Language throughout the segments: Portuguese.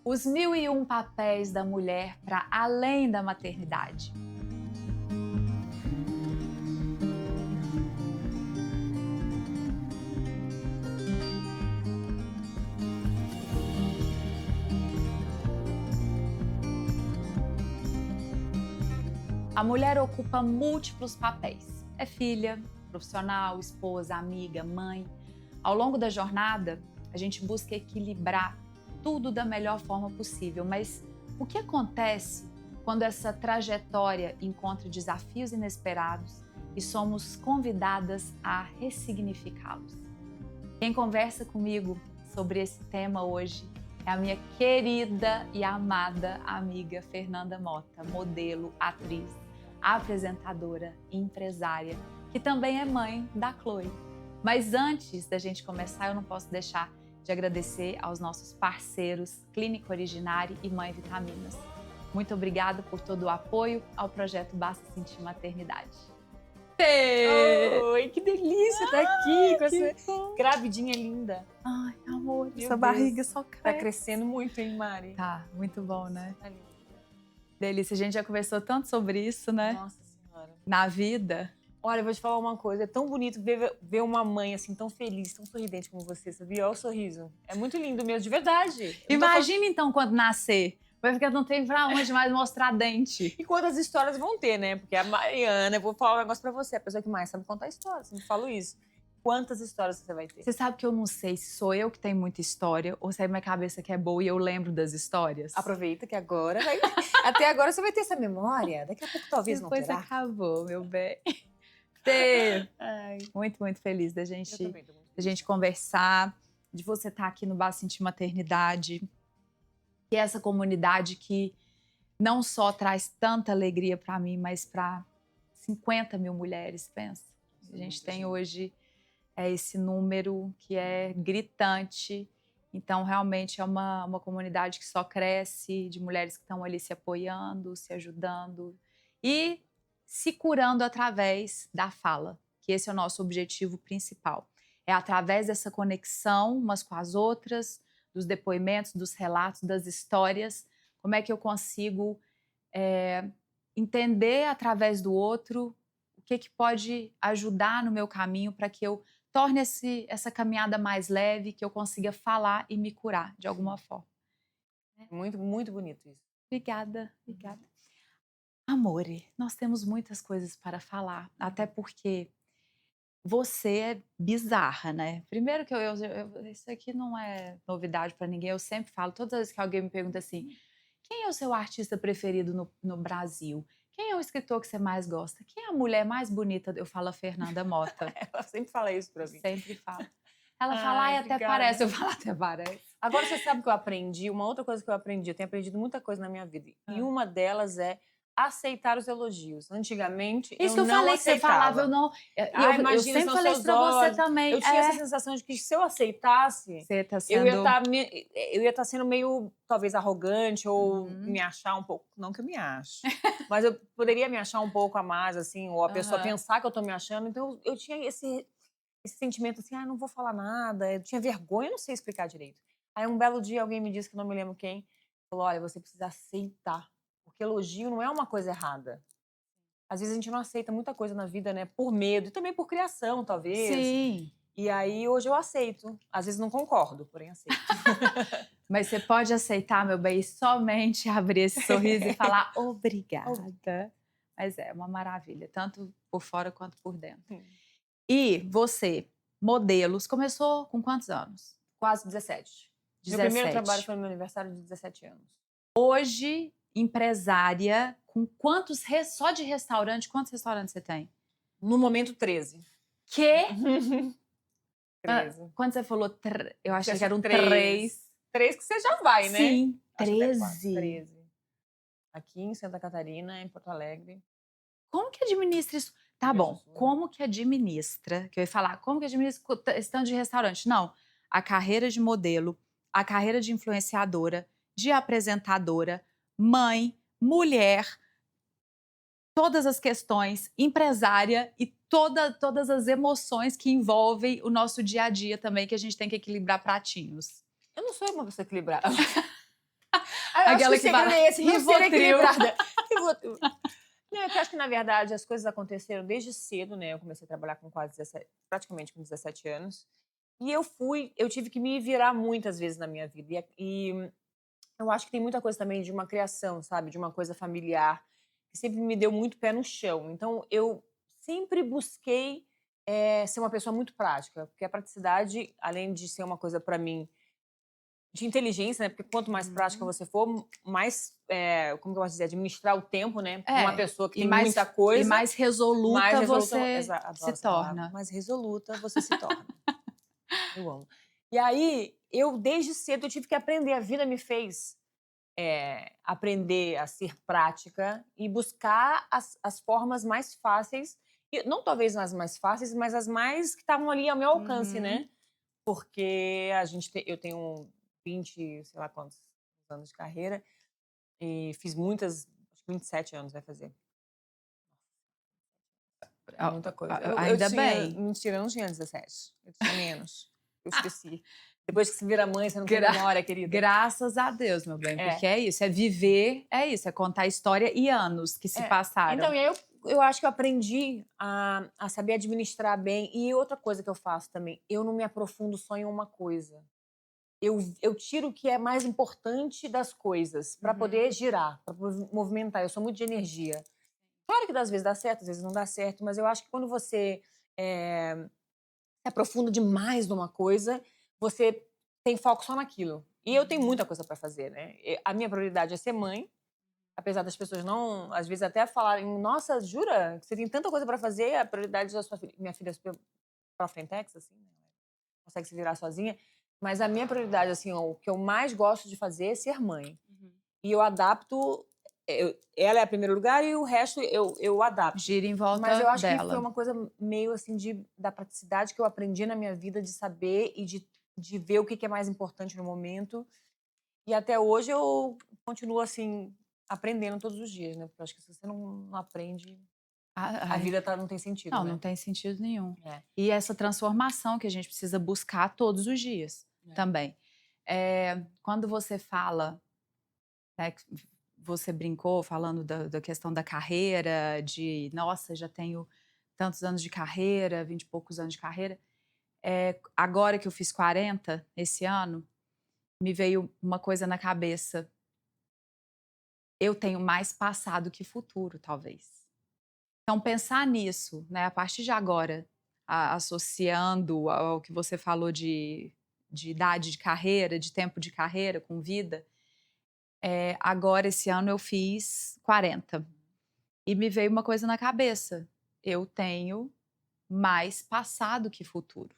Os 1001 papéis da mulher para além da maternidade. A mulher ocupa múltiplos papéis. É filha, profissional, esposa, amiga, mãe. Ao longo da jornada, a gente busca equilibrar tudo da melhor forma possível, mas o que acontece quando essa trajetória encontra desafios inesperados e somos convidadas a ressignificá-los? Quem conversa comigo sobre esse tema hoje é a minha querida e amada amiga Fernanda Mota, modelo, atriz, apresentadora e empresária, que também é mãe da Chloe. Mas antes da gente começar, eu não posso deixar de agradecer aos nossos parceiros Clínica Originari e Mãe Vitaminas. Muito obrigada por todo o apoio ao projeto Basta Sentir Maternidade. Oi, que delícia estar aqui com essa bom. gravidinha linda. Ai, amor, Meu essa Deus. barriga só cresce. Tá crescendo muito, hein, Mari? Tá, muito bom, né? Tá lindo. Delícia, a gente já conversou tanto sobre isso, né? Nossa Senhora. Na vida. Olha, eu vou te falar uma coisa. É tão bonito ver uma mãe assim, tão feliz, tão sorridente como você, sabia? Olha o sorriso. É muito lindo mesmo, de verdade. Eu não tô Imagina então quando nascer. Vai ficar não tem pra onde mais mostrar dente. E quantas histórias vão ter, né? Porque a Mariana, eu vou falar um negócio pra você, a pessoa que mais sabe contar histórias. Eu falo isso. Quantas histórias você vai ter? Você sabe que eu não sei se sou eu que tenho muita história ou se é minha cabeça que é boa e eu lembro das histórias. Aproveita que agora vai. Até agora você vai ter essa memória. Daqui a pouco talvez não Depois terá. acabou, meu bem. Tê. Ai, Muito, muito feliz da eu gente, também tô muito da feliz. gente conversar, de você estar aqui no Basta Sentir Maternidade. E essa comunidade que não só traz tanta alegria para mim, mas para 50 mil mulheres, pensa. A gente tem hoje esse número que é gritante. Então, realmente é uma comunidade que só cresce, de mulheres que estão ali se apoiando, se ajudando e se curando através da fala, que esse é o nosso objetivo principal. É através dessa conexão umas com as outras, dos depoimentos, dos relatos, das histórias, como é que eu consigo entender através do outro o que pode ajudar no meu caminho para que eu torne essa caminhada mais leve, que eu consiga falar e me curar de alguma forma. Muito, muito bonito isso. Obrigada, obrigada. Amore, nós temos muitas coisas para falar, até porque você é bizarra, né? Primeiro que isso aqui não é novidade para ninguém, eu sempre falo, todas as vezes que alguém me pergunta assim, quem é o seu artista preferido no Brasil? Quem é o escritor que você mais gosta? Quem é a mulher mais bonita? Eu falo a Fernanda Mota. Ela sempre fala isso pra mim. Sempre falo. Ela Ai, fala, ai, até obrigada. parece. Eu falo, até parece. Agora você sabe que eu aprendi, uma outra coisa que eu aprendi, eu tenho aprendido muita coisa na minha vida. E uma delas é aceitar os elogios. Antigamente, Isso que eu eu não falei que você aceitava. falava, eu não. Ah, Eu imagina, sempre são falei isso seus pra você olhos. também. Eu tinha essa sensação de que se eu aceitasse, Você tá eu ia sendo. estar sendo meio, talvez, arrogante ou me achar um pouco. Não que eu me ache, mas eu poderia me achar um pouco a mais, assim, ou a pessoa Aham. pensar que eu tô me achando. Então, eu tinha esse sentimento assim, ah, não vou falar nada. Eu tinha vergonha, eu não sei explicar direito. Aí, um belo dia, alguém me disse, que eu não me lembro quem, falou, olha, você precisa aceitar, porque elogio não é uma coisa errada. Às vezes a gente não aceita muita coisa na vida, né? Por medo e também por criação, talvez. Sim. E aí, hoje eu aceito. Às vezes não concordo, porém aceito. Mas você pode aceitar, meu bem, e somente abrir esse sorriso e falar obrigada. Mas é uma maravilha, tanto por fora quanto por dentro. E você, modelos, começou com quantos anos? Quase 17. Meu primeiro trabalho foi no meu aniversário de 17 anos. Hoje, empresária, com quantos, só de restaurante, quantos restaurantes você tem? No momento, 13. Quê? 13. Quando você falou, eu achei que eram 3. 3. 3 que você já vai, né? Sim, Acho que até 4, 13. 13. Aqui em Santa Catarina, em Porto Alegre. Como que administra isso? Tá Rio Grande bom, do Sul. como que administra, que eu ia falar, como que administra esse tanto de restaurante? Não, a carreira de modelo, a carreira de influenciadora, de apresentadora, mãe, mulher, todas as questões, empresária e todas as emoções que envolvem o nosso dia a dia também, que a gente tem que equilibrar pratinhos. Eu não sou uma pessoa equilibrada. Aquela que o que fala, segredo é esse, não ser Rivotril. equilibrada. Rivotril. Não, eu acho que, na verdade, as coisas aconteceram desde cedo, né? Eu comecei a trabalhar com quase 17, praticamente com 17 anos. E eu tive que me virar muitas vezes na minha vida. E eu acho que tem muita coisa também de uma criação, sabe? De uma coisa familiar, que sempre me deu muito pé no chão. Então, eu sempre busquei ser uma pessoa muito prática, porque a praticidade, além de ser uma coisa para mim de inteligência, né? Porque quanto mais prática você for, mais, como que eu posso dizer, administrar o tempo, né? Uma pessoa que e tem mais, muita e coisa, mais resoluta mais resoluta, você adoro se essa palavra, torna. mais resoluta você se torna. Eu amo. E aí, eu desde cedo eu tive que aprender, a vida me fez aprender a ser prática e buscar as formas mais fáceis, e não talvez as mais fáceis, mas as mais que estavam ali ao meu alcance, né? Porque eu tenho 20, sei lá quantos anos de carreira e fiz muitas, acho que 27 anos vai fazer. É muita coisa. Eu Ainda tinha, bem. mentira, eu não tinha 17, eu tinha menos. Eu esqueci. Depois que você vira mãe, você não tem memória, querida. Graças a Deus, meu bem, porque é isso, é viver, é isso, é contar a história e anos que se passaram. Então, e aí eu acho que eu aprendi a saber administrar bem. E outra coisa que eu faço também, eu não me aprofundo só em uma coisa. Eu tiro o que é mais importante das coisas para poder girar, para movimentar. Eu sou muito de energia. Claro que às vezes dá certo, às vezes não dá certo, mas eu acho que quando você se aprofunda demais numa coisa, você tem foco só naquilo. E eu tenho muita coisa para fazer, né? A minha prioridade é ser mãe, apesar das pessoas não, às vezes até falarem, nossa, jura? Você tem tanta coisa para fazer, a prioridade da sua filha. Minha filha é super pro-frentex, assim, né? Consegue se virar sozinha. Mas a minha prioridade, assim, o que eu mais gosto de fazer é ser mãe. E eu adapto, ela é o primeiro lugar e o resto eu adapto. Gira em volta Mas eu acho que foi dela. uma coisa meio assim da praticidade que eu aprendi na minha vida, de saber e de ver o que é mais importante no momento. E até hoje eu continuo assim, aprendendo todos os dias, né? Porque eu acho que se você não aprende, a vida não tem sentido, Não, né? não tem sentido nenhum. É. E essa transformação que a gente precisa buscar todos os dias também. Quando você fala, né, que você brincou falando da questão da carreira, de nossa, já tenho tantos anos de carreira, 20 e poucos anos de carreira. Agora que eu fiz 40, esse ano, me veio uma coisa na cabeça. Eu tenho mais passado que futuro, talvez. Então, pensar nisso, né, a partir de agora, associando ao que você falou de idade de carreira, de tempo de carreira com vida, agora, esse ano, eu fiz 40. E me veio uma coisa na cabeça. Eu tenho mais passado que futuro.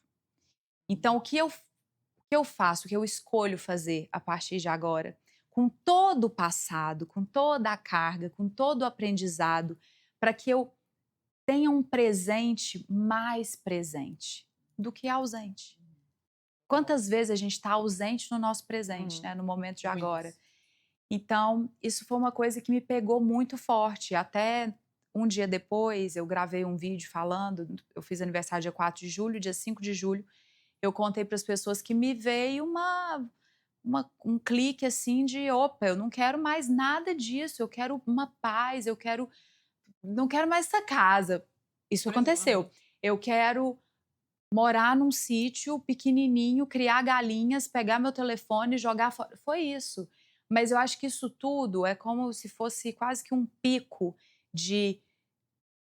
Então, o que eu faço, o que eu escolho fazer a partir de agora, com todo o passado, com toda a carga, com todo o aprendizado, para que eu tenha um presente mais presente do que ausente. Quantas vezes a gente está ausente no nosso presente, né, no momento de agora? Então, isso foi uma coisa que me pegou muito forte. Até um dia depois, eu gravei um vídeo falando, eu fiz aniversário dia 4 de julho, dia 5 de julho, eu contei para as pessoas que me veio um clique assim de, opa, eu não quero mais nada disso, eu quero uma paz, não quero mais essa casa. Isso aconteceu. Eu quero morar num sítio pequenininho, criar galinhas, pegar meu telefone e jogar fora. Foi isso. Mas eu acho que isso tudo é como se fosse quase que um pico de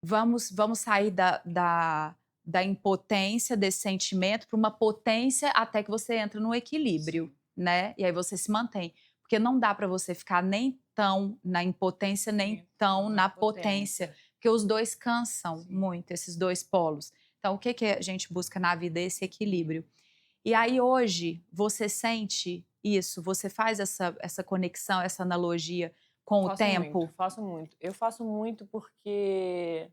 vamos sair da impotência desse sentimento para uma potência até que você entra no equilíbrio, né? E aí você se mantém. Porque não dá para você ficar nem tão na impotência, nem tão na potência. Porque os dois cansam muito, esses dois polos. Então, o que a gente busca na vida? Esse equilíbrio. E aí, hoje, você sente isso? Você faz essa conexão, essa analogia com o tempo? Faço muito. Eu faço muito porque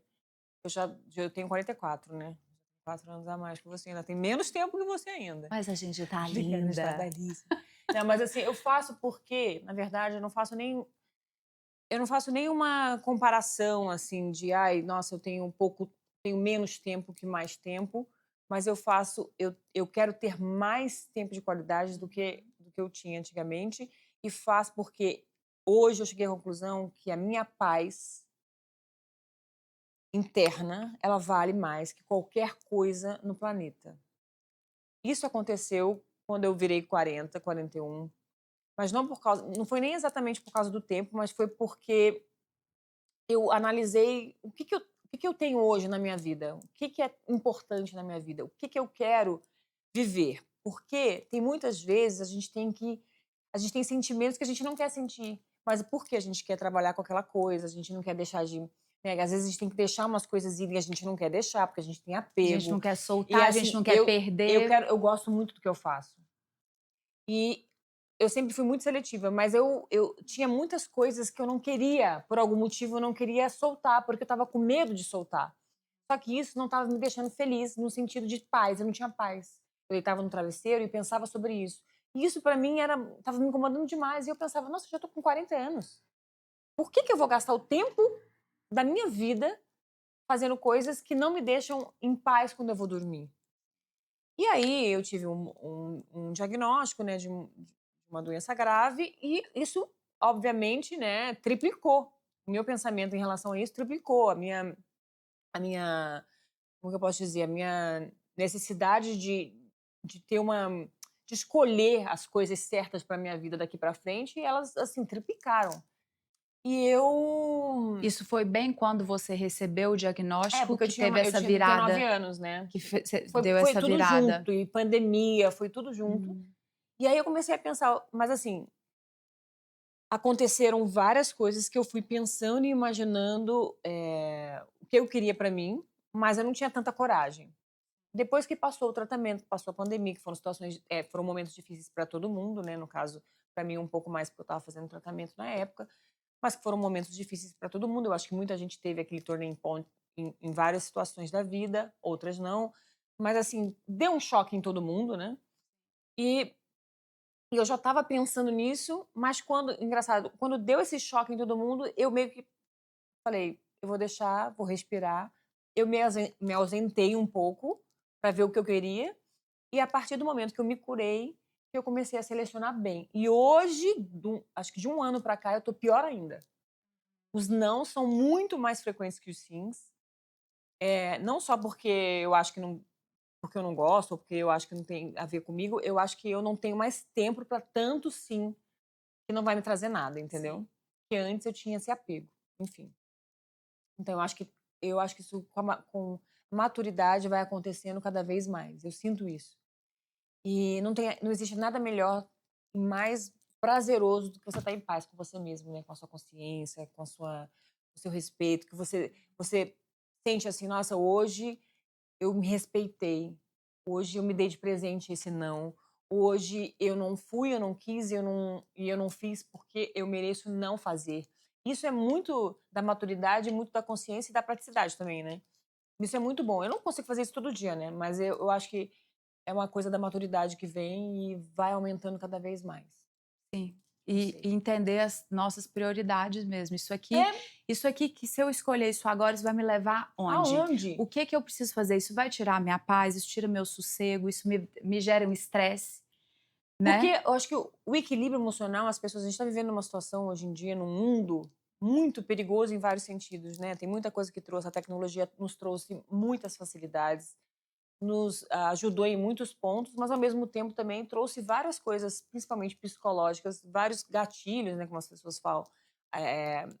eu tenho 44, né? 4 anos a mais que você, ainda tem menos tempo que você ainda. Mas a gente tá Obrigada, linda. está belíssima. Não, mas assim, eu faço porque, na verdade, eu não faço nenhuma comparação assim de, ai, nossa, tenho menos tempo que mais tempo, mas eu quero ter mais tempo de qualidade do que eu tinha antigamente, e faço porque hoje eu cheguei à conclusão que a minha paz interna, ela vale mais que qualquer coisa no planeta. Isso aconteceu quando eu virei 40, 41, mas não foi nem exatamente por causa do tempo, mas foi porque eu analisei o que que eu tenho hoje na minha vida, o que que é importante na minha vida, o que que eu quero viver. Porque tem muitas vezes a gente tem sentimentos que a gente não quer sentir, mas por que a gente quer trabalhar com aquela coisa, a gente não quer deixar de, né, às vezes a gente tem que deixar umas coisas irem e a gente não quer deixar, porque a gente tem A gente não apego. quer E soltar, a gente assim, não quer eu perder. quero eu gosto muito do que eu faço. E eu sempre fui muito seletiva, mas eu tinha muitas coisas que eu não queria, por algum motivo eu não queria soltar, porque eu estava com medo de soltar. Só que isso não estava me deixando feliz no sentido de paz, eu não tinha paz. Eu deitava no travesseiro e pensava sobre isso. E isso para mim estava me incomodando demais e eu pensava, nossa, eu já tô com 40 anos. Por que que eu vou gastar o tempo da minha vida fazendo coisas que não me deixam em paz quando eu vou dormir? E aí eu tive um diagnóstico, né, de uma doença grave e isso, obviamente, né, triplicou. O meu pensamento em relação a isso triplicou. A minha, como que eu posso dizer? A minha necessidade de ter de escolher as coisas certas para minha vida daqui para frente, elas, assim, triplicaram. E eu Isso foi bem quando você recebeu o diagnóstico porque que teve essa eu tenho 9 virada, anos, né. que Foi deu foi essa tudo virada? junto, e pandemia, foi tudo junto. Hum. E aí eu comecei a pensar, mas assim, aconteceram várias coisas que eu fui pensando e imaginando, o que eu queria pra mim, mas eu não tinha tanta coragem. Depois que passou o tratamento, passou a pandemia, que foram momentos difíceis pra todo mundo, né, no caso, pra mim um pouco mais porque eu estava fazendo tratamento na época, mas que foram momentos difíceis pra todo mundo. Eu acho que muita gente teve aquele turning point em várias situações da vida, outras não, mas assim, deu um choque em todo mundo, né. E E eu já estava pensando nisso, mas engraçado, quando deu esse choque em todo mundo, eu meio que falei: "Eu vou deixar, vou respirar". Eu me ausentei um pouco para ver o que eu queria, e a partir do momento que eu me curei, eu comecei a selecionar bem. E hoje, acho que de um ano para cá, eu tô pior ainda. Os não são muito mais frequentes que os sims, não só porque eu não gosto ou porque eu acho que não tem a ver comigo, eu acho que eu não tenho mais tempo para tanto sim. Que não vai me trazer nada, Sim. entendeu? Que antes eu tinha esse apego, enfim. Então eu acho que isso com maturidade vai acontecendo cada vez mais, eu sinto isso. E não existe nada melhor e mais prazeroso do que você estar em paz com você mesmo, né, com a sua consciência, com o seu respeito, que você sente assim: "Nossa, hoje eu me respeitei. Hoje eu me dei de presente esse não. Hoje eu não fui, eu não quis, eu não fiz porque eu mereço não fazer". Isso é muito da maturidade, muito da consciência e da praticidade também, né. Isso é muito bom. Eu não consigo fazer isso todo dia, né, mas eu acho que é uma coisa da maturidade que vem e vai aumentando cada vez mais. Sim. Não E sei. entender as nossas prioridades mesmo. É, Isso aqui que se eu escolher isso agora, isso vai me levar onde? aonde? O que que eu preciso fazer? Isso vai tirar a minha paz, isso tira meu sossego, isso me gera um estresse, Porque né? eu acho que o equilíbrio emocional, a gente está vivendo uma situação hoje em dia, num mundo muito perigoso em vários sentidos, né? Tem muita coisa que trouxe, a tecnologia nos trouxe muitas facilidades, nos ajudou em muitos pontos, mas ao mesmo tempo também trouxe várias coisas, principalmente psicológicas, vários gatilhos, né, como as pessoas falam,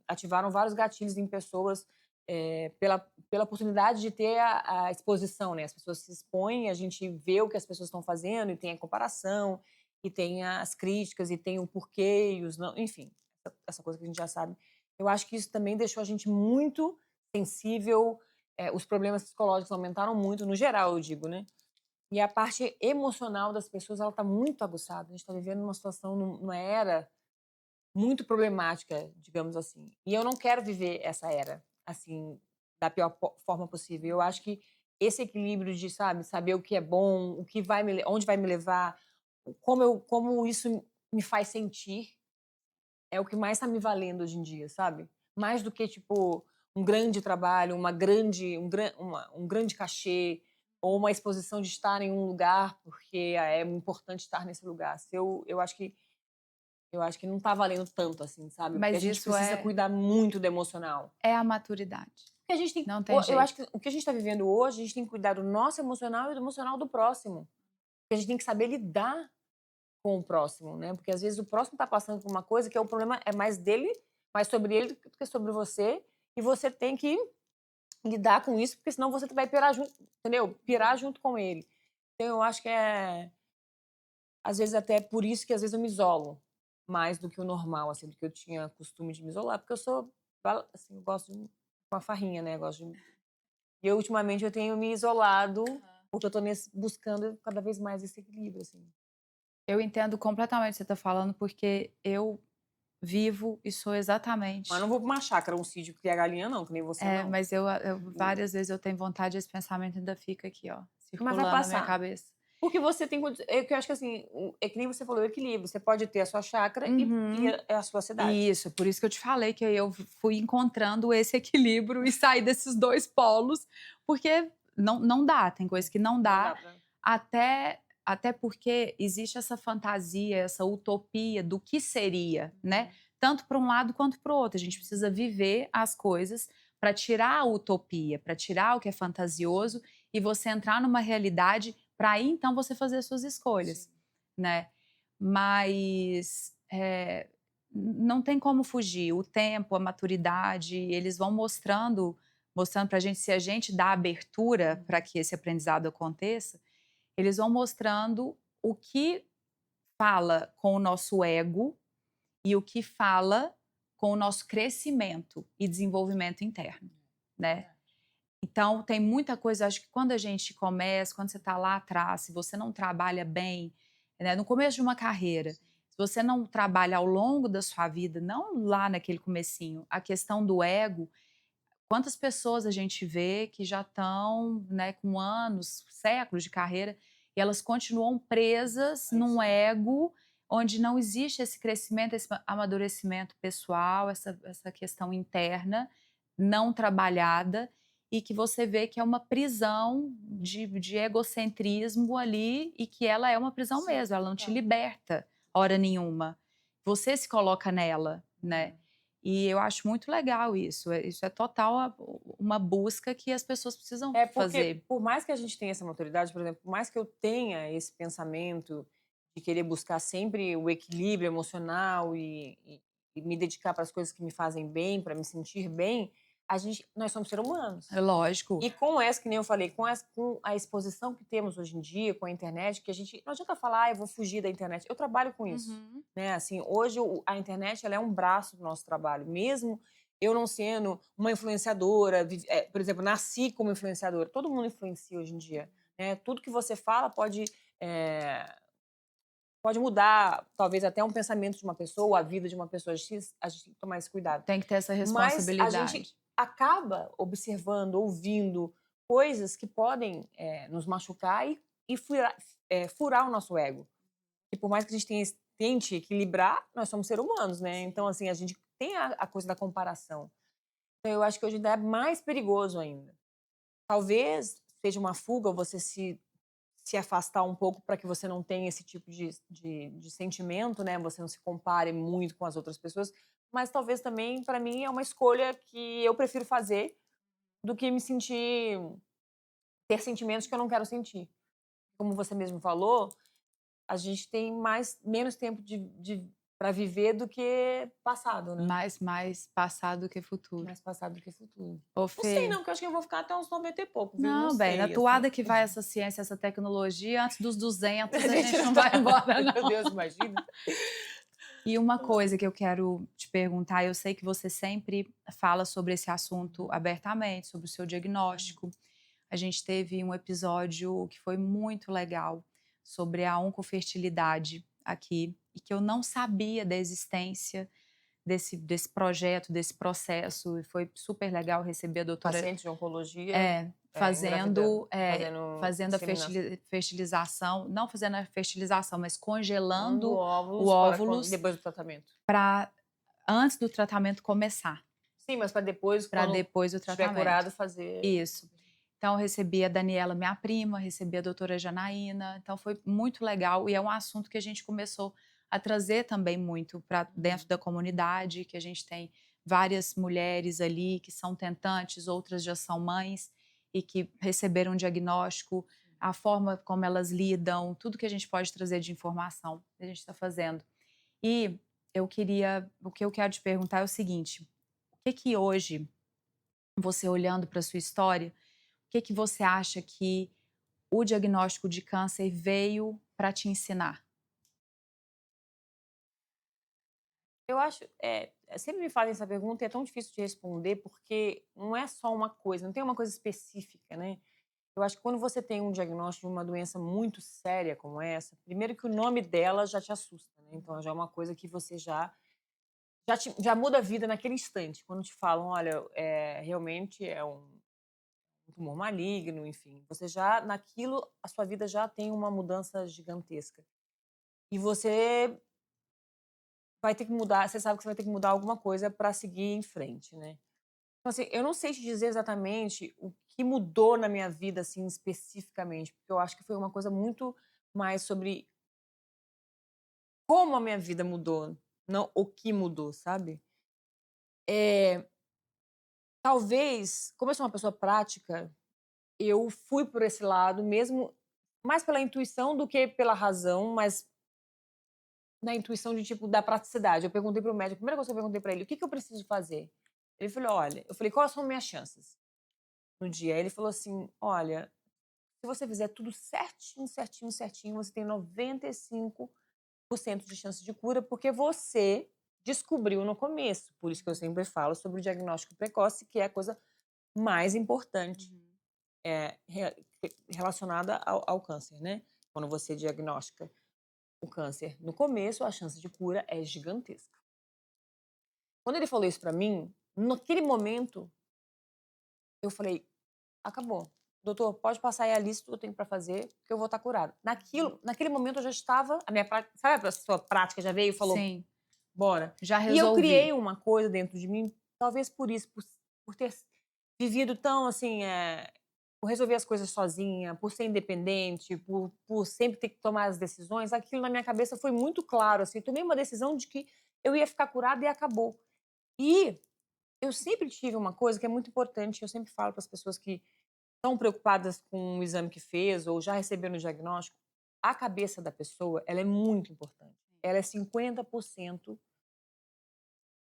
ativaram vários gatilhos em pessoas pela oportunidade de ter a exposição, né? As pessoas se expõem, a gente vê o que as pessoas estão fazendo e tem a comparação, e tem as críticas, e tem o porquê, e os não, enfim, essa coisa que a gente já sabe. Eu acho que isso também deixou a gente muito sensível, os problemas psicológicos aumentaram muito, no geral, eu digo, né. E a parte emocional das pessoas, ela tá muito aguçada. A gente tá vivendo uma situação, numa era muito problemática, digamos assim. E eu não quero viver essa era, assim, da pior forma possível. Eu acho que esse equilíbrio de, sabe, saber o que é bom, o que vai onde vai me levar, como isso me faz sentir, é o que mais tá me valendo hoje em dia, sabe? Mais do que, tipo, um grande trabalho, um grande cachê, ou uma exposição de estar em um lugar, porque é importante estar nesse lugar. Eu acho que Eu acho que não tá valendo tanto assim, sabe? Porque a Mas gente isso precisa cuidar muito do emocional. é a maturidade. Porque a gente tem, Não tem eu acho jeito. que o que a gente tá vivendo hoje, a gente tem que cuidar do nosso emocional e do emocional do próximo. Porque a gente tem que saber lidar com o próximo, né? Porque às vezes o próximo tá passando por uma coisa que é o problema é mais dele, mais sobre ele do que sobre você, e você tem que lidar com isso, porque senão você vai pirar junto, entendeu? Pirar junto com ele. Então eu acho que às vezes até é por isso que às vezes eu me isolo mais do que o normal, assim, do que eu tinha costume de me isolar, porque eu sou, assim, eu gosto de uma farrinha, né? Eu gosto de... E eu, ultimamente eu tenho me isolado, porque eu tô buscando cada vez mais esse equilíbrio, assim. Eu entendo completamente o que você está falando, porque eu vivo e sou Mas não exatamente. vou pra uma chácara, um sítio criar galinha, não, que nem você, não. Mas eu várias vezes eu tenho vontade, esse pensamento ainda fica aqui, ó, Mas vai circulando na minha passar. cabeça. Porque você tem é que eu acho que assim, é que nem você falou, o equilíbrio. Você pode ter a sua chácara e Uhum. a sua cidade. Isso, por isso que eu te falei que eu fui encontrando esse equilíbrio e sair desses 2 polos, porque não dá, tem coisa que não Não dá, dá pra. até porque existe essa fantasia, essa utopia do que seria, né, tanto para um lado quanto para o outro. A gente precisa viver as coisas para tirar a utopia, para tirar o que é fantasioso e você entrar numa realidade para aí então você fazer as suas escolhas, Sim. né. Mas, não tem como fugir. O tempo, a maturidade, eles vão mostrando para a gente, se a gente dá abertura para que esse aprendizado aconteça, eles vão mostrando o que fala com o nosso ego e o que fala com o nosso crescimento e desenvolvimento interno, né. Então tem muita coisa, acho que quando a gente começa, quando você está lá atrás, se você não trabalha bem, né, no começo de uma carreira, se você não trabalha ao longo da sua vida, não lá naquele comecinho, a questão do ego, quantas pessoas a gente vê que já estão, né, com anos, séculos de carreira, e elas continuam presas É isso num aí. ego onde não existe esse crescimento, esse amadurecimento pessoal, essa questão interna não trabalhada, e que você vê que é uma prisão de egocentrismo ali, e que ela é uma prisão Sim, mesmo, ela não te total. liberta hora nenhuma. Você se coloca nela, né? Uhum. E eu acho muito legal isso. Isso é total uma busca que as pessoas precisam É porque, fazer. por mais que a gente tenha essa maturidade, por exemplo, por mais que eu tenha esse pensamento de querer buscar sempre o equilíbrio emocional e me dedicar para as coisas que me fazem bem, para me sentir bem, nós somos seres É humanos. lógico. E com essa, que nem eu falei, com a exposição que temos hoje em dia, com a internet, que a gente não adianta falar, eu vou fugir da internet. Eu trabalho com isso, Uhum. né? Assim, hoje a internet ela é um braço do nosso trabalho, mesmo eu não sendo uma influenciadora, por exemplo, nasci como influenciadora. Todo mundo influencia hoje em dia, né? Tudo que você fala eh, pode mudar, talvez até um pensamento de uma pessoa, a vida de uma pessoa X. A gente tem que tomar esse cuidado. Tem que ter essa Mas a gente responsabilidade. acaba observando, ouvindo coisas que podem nos machucar e furar o nosso ego. E por mais que a gente tente equilibrar, nós somos seres humanos, né? Então, assim, a gente tem a coisa da comparação. Então, eu acho que hoje ainda é mais perigoso ainda. Talvez seja uma fuga você se afastar um pouco para que você não tenha esse tipo de sentimento, né? Você não se compare muito com as outras pessoas. Mas talvez também, para mim, é uma escolha que eu prefiro fazer do que ter sentimentos que eu não quero sentir. Como você mesmo falou, a gente tem menos tempo para viver do que passado, né? Mais passado do que futuro. Mais passado do que futuro. Ô, Não sei Fê, não, porque eu acho que eu vou ficar até uns 90 e pouco, viu? Não não, bem, na sei, assim. toada que vai essa ciência, essa tecnologia, antes dos 200 A a gente gente não não tá vai embora, Meu não. Deus, imagina. E uma coisa que eu quero te perguntar, eu sei que você sempre fala sobre esse assunto abertamente, sobre o seu diagnóstico. A gente teve um episódio que foi muito legal sobre a oncofertilidade aqui, e que eu não sabia da existência desse projeto, desse processo, e foi super legal receber a doutora Pacientes de oncologia, engravidando, fazendo, fazendo fazendo a inseminação. fertilização, não fazendo a fertilização, mas Dando congelando o óvulos óvulos depois do tratamento. para antes do tratamento começar, Sim, mas para depois, para quando depois do estiver tratamento. curado, fazer. Isso. Então eu recebi a Daniela, minha prima, recebi a doutora Janaína, então foi muito legal, e é um assunto que a gente começou a trazer também muito para dentro da comunidade, que a gente tem várias mulheres ali que são tentantes, outras já são mães e que receberam um diagnóstico, a forma como elas lidam, tudo que a gente pode trazer de informação, a gente está fazendo. E o que eu quero te perguntar é o seguinte: o que que hoje, você olhando para sua história, o que que você acha que o diagnóstico de câncer veio para te ensinar? Eu acho, sempre me fazem essa pergunta e é tão difícil de responder, porque não é só uma coisa, não tem uma coisa específica, né. Eu acho que quando você tem um diagnóstico de uma doença muito séria como essa, primeiro que o nome dela já te assusta, né, então já é uma coisa que você já muda a vida naquele instante, quando te falam: "Olha, realmente é um tumor maligno", enfim, você já naquilo a sua vida já tem uma mudança gigantesca. E você vai ter que mudar, você sabe que você vai ter que mudar alguma coisa para seguir em frente, né. Então, assim, eu não sei te dizer exatamente o que mudou na minha vida, assim, especificamente, porque eu acho que foi uma coisa muito mais sobre como a minha vida mudou, não o que mudou, sabe. Eh, Talvez, como eu sou uma pessoa prática, eu fui por esse lado mesmo mais pela intuição do que pela razão, mas na intuição de, tipo, da praticidade. Eu perguntei para o médico, a primeira coisa que eu perguntei para ele: "O que que eu preciso fazer?" Ele falou: "Olha", eu falei: "Quais são minhas chances no dia?" Aí ele falou assim: "Olha, se você fizer tudo certinho, certinho, certinho, você tem 95% de chance de cura, porque você descobriu no começo." Por isso que eu sempre falo sobre o diagnóstico precoce, que é a coisa mais importante, Uhum. relacionada ao câncer, né. Quando você diagnostica o câncer no começo, a chance de cura é gigantesca. Quando ele falou isso pra mim, naquele momento, eu falei: "Acabou. Doutor, pode passar aí a lista que eu tenho pra fazer, que eu vou estar curada." Naquele momento eu já estava a minha prá sabe a pessoa prática já veio e falou: Sim, "Bora." já E eu criei resolvi. uma coisa dentro de mim, talvez por isso, por ter vivido tão assim, por resolver as coisas sozinha, por ser independente, por sempre ter que tomar as decisões, aquilo na minha cabeça foi muito claro, assim, eu tomei uma decisão de que eu ia ficar curada e acabou. E eu sempre tive uma coisa que é muito importante, eu sempre falo para as pessoas que estão preocupadas com o exame que fez ou já receberam o diagnóstico, a cabeça da pessoa, ela é muito importante. Ela é 50%,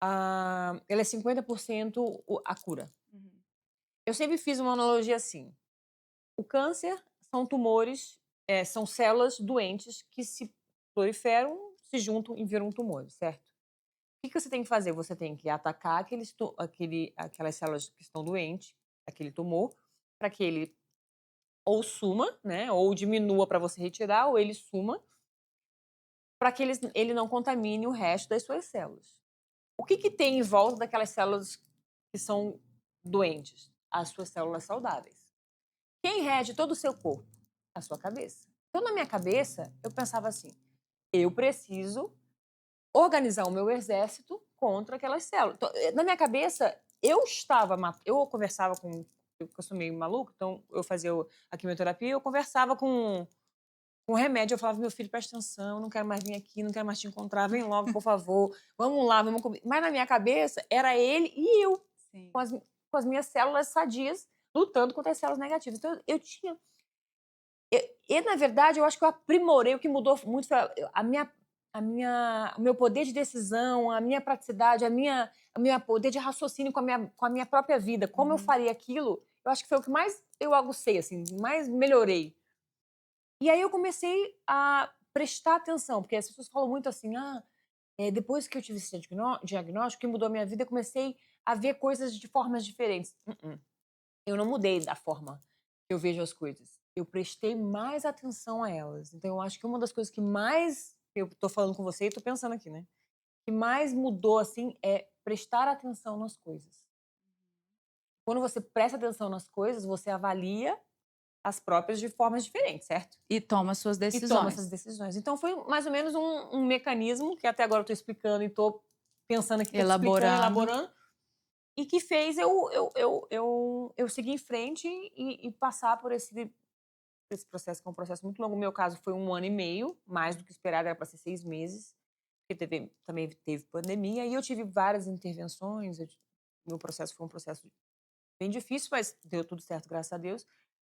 ela é 50% a cura. Uhum. Eu sempre fiz uma analogia assim: o câncer são tumores, são células doentes que se proliferam, se juntam e viram tumores, certo? O que que você tem que fazer? Você tem que atacar aquelas células que estão doentes, aquele tumor, para que ele ou suma, né, ou diminua para você retirar, ou ele suma, para que ele não contamine o resto das suas células. O que que tem em volta daquelas células que são doentes? As suas células saudáveis. Quem rege todo o seu corpo? A sua cabeça. Então, na minha cabeça, eu pensava assim: eu preciso organizar o meu exército contra aquelas células. Então, na minha cabeça, eu conversava com, eu sou meio maluca, então eu fazia a quimioterapia, eu conversava com o remédio, eu falava: "Meu filho, presta atenção, não quero mais vir aqui, não quero mais te encontrar, vem logo, por favor, vamos lá, vamos comer." Mas na minha cabeça, era ele e eu, Sim. com as minhas células sadias, lutando contra as células negativas. Então eu tinha na verdade, eu acho que eu aprimorei, o que mudou muito foi o meu poder de decisão, a minha praticidade, a minha poder de raciocínio com a minha própria vida, como eu Uhum. faria aquilo, eu acho que foi o que mais eu agucei, assim, mais melhorei. E aí eu comecei a prestar atenção, porque as pessoas falam muito assim: "Ah, depois que eu tive esse diagnóstico, que mudou a minha vida, eu comecei a ver coisas de formas diferentes." Eu não mudei da forma que eu vejo as coisas. Eu prestei mais atenção a elas. Então eu acho que uma das coisas que mais eu tô falando com você e tô pensando aqui, né, que mais mudou, assim, é prestar atenção nas coisas. Quando você presta atenção nas coisas, você avalia as próprias de formas diferentes, certo? E toma suas E toma essas decisões. decisões. Então foi mais ou menos um mecanismo que até agora eu tô explicando e tô pensando aqui, tô te explicando, Elaborando. elaborando, e que fez eu seguir em frente e passar por esse processo, que é um processo muito longo. No meu caso foi 1 ano e meio, mais do que esperado, era para ser 6 meses. porque também teve pandemia, e eu tive várias intervenções, meu processo foi um processo bem difícil, mas deu tudo certo, graças a Deus.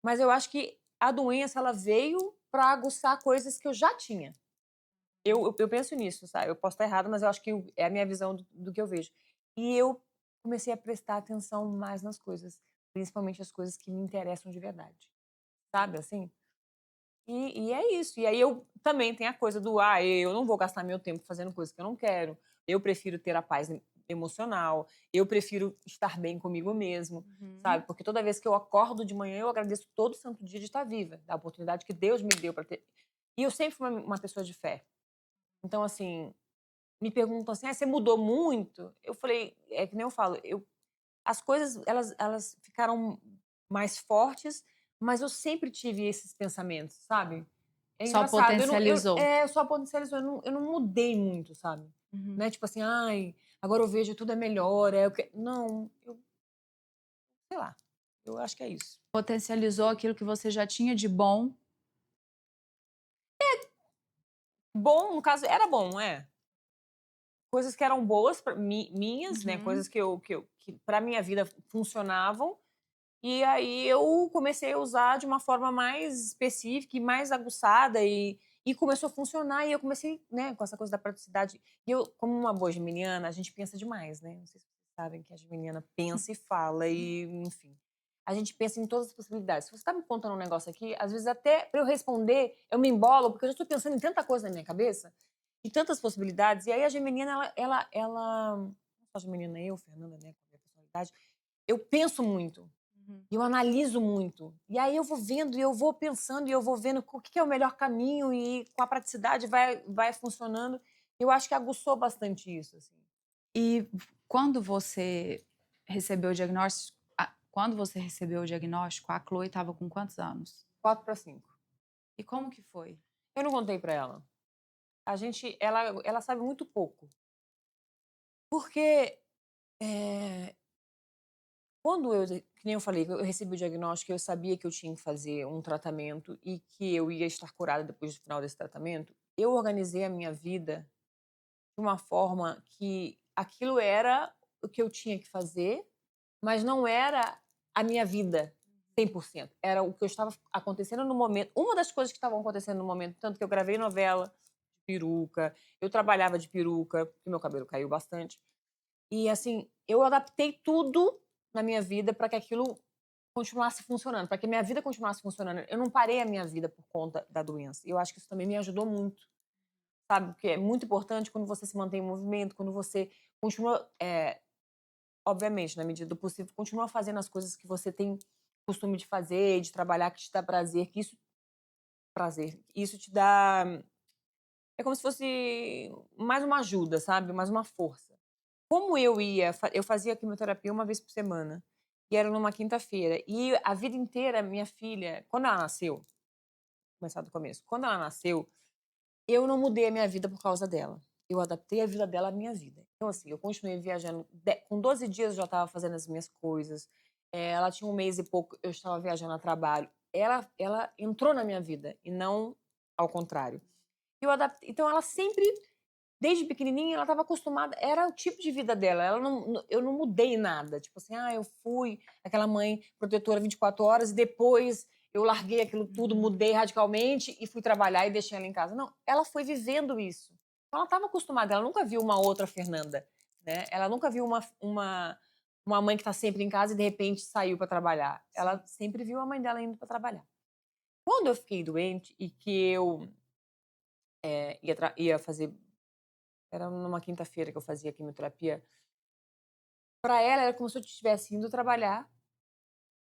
Mas eu acho que a doença, ela veio para aguçar coisas que eu já tinha. Eu penso nisso, sabe? Eu posso estar errada, mas eu acho que é a minha visão do que eu vejo. E eu comecei a prestar atenção mais nas coisas, principalmente as coisas que me interessam de verdade, sabe, assim? E é isso. E aí eu também tenho a coisa do, eu não vou gastar meu tempo fazendo coisas que eu não quero. Eu prefiro ter a paz emocional. Eu prefiro estar bem comigo mesmo, Uhum. sabe? Porque toda vez que eu acordo de manhã, eu agradeço todo santo dia de estar viva, da oportunidade que Deus me deu para ter. E eu sempre fui uma pessoa de fé. Então, assim, me perguntam assim: você mudou muito? Eu falei, é que nem eu falo, as coisas, elas ficaram mais fortes, mas eu sempre tive esses pensamentos, sabe? É Só engraçado, potencializou. eu só potencializo, eu não mudei muito, sabe? Uhum. Não é tipo assim, ai, agora eu vejo tudo é melhor, não, sei lá, eu acho que é isso. Potencializou aquilo que você já tinha de bom. Bom, no caso, era bom, é. Coisas que eram boas minhas, né? Uhum. Coisas que para minha vida funcionavam. E aí eu comecei a usar de uma forma mais específica e mais aguçada e começou a funcionar e eu comecei, né, com essa coisa da praticidade. E eu, como uma boa geminiana, a gente pensa demais, né? Não sei se vocês sabem que a geminiana pensa e fala e, enfim. A gente pensa em todas as possibilidades. Se você está me contando um negócio aqui, às vezes até para eu responder, eu me embolo, porque eu já estou pensando em tanta coisa na minha cabeça, e tantas possibilidades. E aí a geminiana, não só a geminiana, eu, Fernanda, né, com a minha personalidade, eu penso muito. Uhum. E eu analiso muito. E aí eu vou vendo e eu vou pensando e eu vou vendo o que é o melhor caminho e com a praticidade vai funcionando. Eu acho que aguçou bastante isso, assim. E quando você recebeu o diagnóstico, a Chloe estava com quantos anos? 4 para 5. E como que foi? Eu não contei pra ela. Ela sabe muito pouco. Porque, eh, quando que nem eu falei, eu recebi o diagnóstico, eu sabia que eu tinha que fazer um tratamento e que eu ia estar curada depois do final desse tratamento, eu organizei a minha vida de uma forma que aquilo era o que eu tinha que fazer, mas não era a minha vida 100%. Era o que eu estava acontecendo no momento. Uma das coisas que estavam acontecendo no momento, tanto que eu gravei novela de peruca, eu trabalhava de peruca, porque meu cabelo caiu bastante. E assim, eu adaptei tudo na minha vida para que aquilo continuasse funcionando, para que minha vida continuasse funcionando. Eu não parei a minha vida por conta da doença. E eu acho que isso também me ajudou muito. Sabe, porque é muito importante quando você se mantém em movimento, quando você continua, obviamente, na medida do possível, continua fazendo as coisas que você tem costume de fazer, de trabalhar, que te dá prazer, isso te dá, é como se fosse mais uma ajuda, sabe, mais uma força. Como eu fazia quimioterapia uma vez por semana, e era numa quinta-feira, e a vida inteira minha filha, quando ela nasceu, vou começar do começo, quando ela nasceu, eu não mudei a minha vida por causa dela. Eu adaptei a vida dela à minha vida. Então, assim, eu continuei viajando. Com 12 dias eu já estava fazendo as minhas coisas. Ela tinha 1 mês e pouco, eu estava viajando a trabalho. Ela entrou na minha vida e não ao contrário. Eu adaptei. Então, ela sempre, desde pequenininha, ela estava acostumada. Era o tipo de vida dela. Eu não mudei nada. Tipo assim, eu fui aquela mãe protetora 24 horas e depois eu larguei aquilo tudo, Uhum. mudei radicalmente e fui trabalhar e deixei ela em casa. Não, ela foi vivendo isso. Ela estava acostumada, ela nunca viu uma outra Fernanda, né? Ela nunca viu uma mãe que está sempre em casa e de repente saiu para trabalhar. Ela sempre viu a mãe dela indo para trabalhar. Quando eu fiquei doente e que eu ia fazer, era numa quinta-feira que eu fazia quimioterapia, para ela era como se eu estivesse indo trabalhar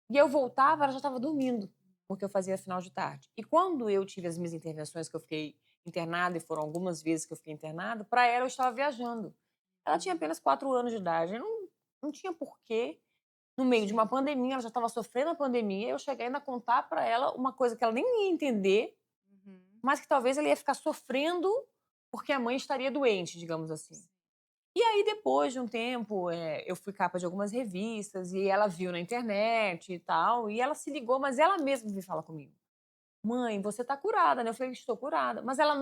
e eu voltava, ela já estava dormindo, porque eu fazia final de tarde. E quando eu tive as minhas intervenções, que eu fiquei internada, e foram algumas vezes que eu fiquei internada, para ela eu estava viajando. Ela tinha apenas 4 anos de idade, eu não tinha porquê, no meio de uma Sim. pandemia, ela já estava sofrendo a pandemia, eu cheguei ainda a contar para ela uma coisa que ela nem ia entender, Uhum. mas que talvez ela ia ficar sofrendo porque a mãe estaria doente, digamos assim. E aí, depois de um tempo, eu fui capa de algumas revistas e ela viu na internet e tal, e ela se ligou, mas ela mesma veio falar comigo. mãe, você tá curada, né? Eu falei, estou curada. Mas ela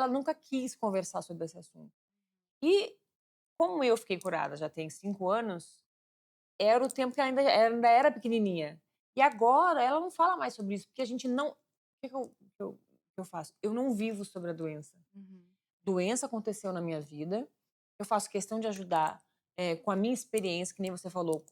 nunca quis conversar sobre esse assunto. E como eu fiquei curada já tem 5 anos, era o tempo que ela ainda era pequenininha. E agora ela não fala mais sobre isso, porque a gente não... O que eu faço? Eu não vivo sobre a doença. Uhum. Doença aconteceu na minha vida, eu faço questão de ajudar com a minha experiência, que nem você falou.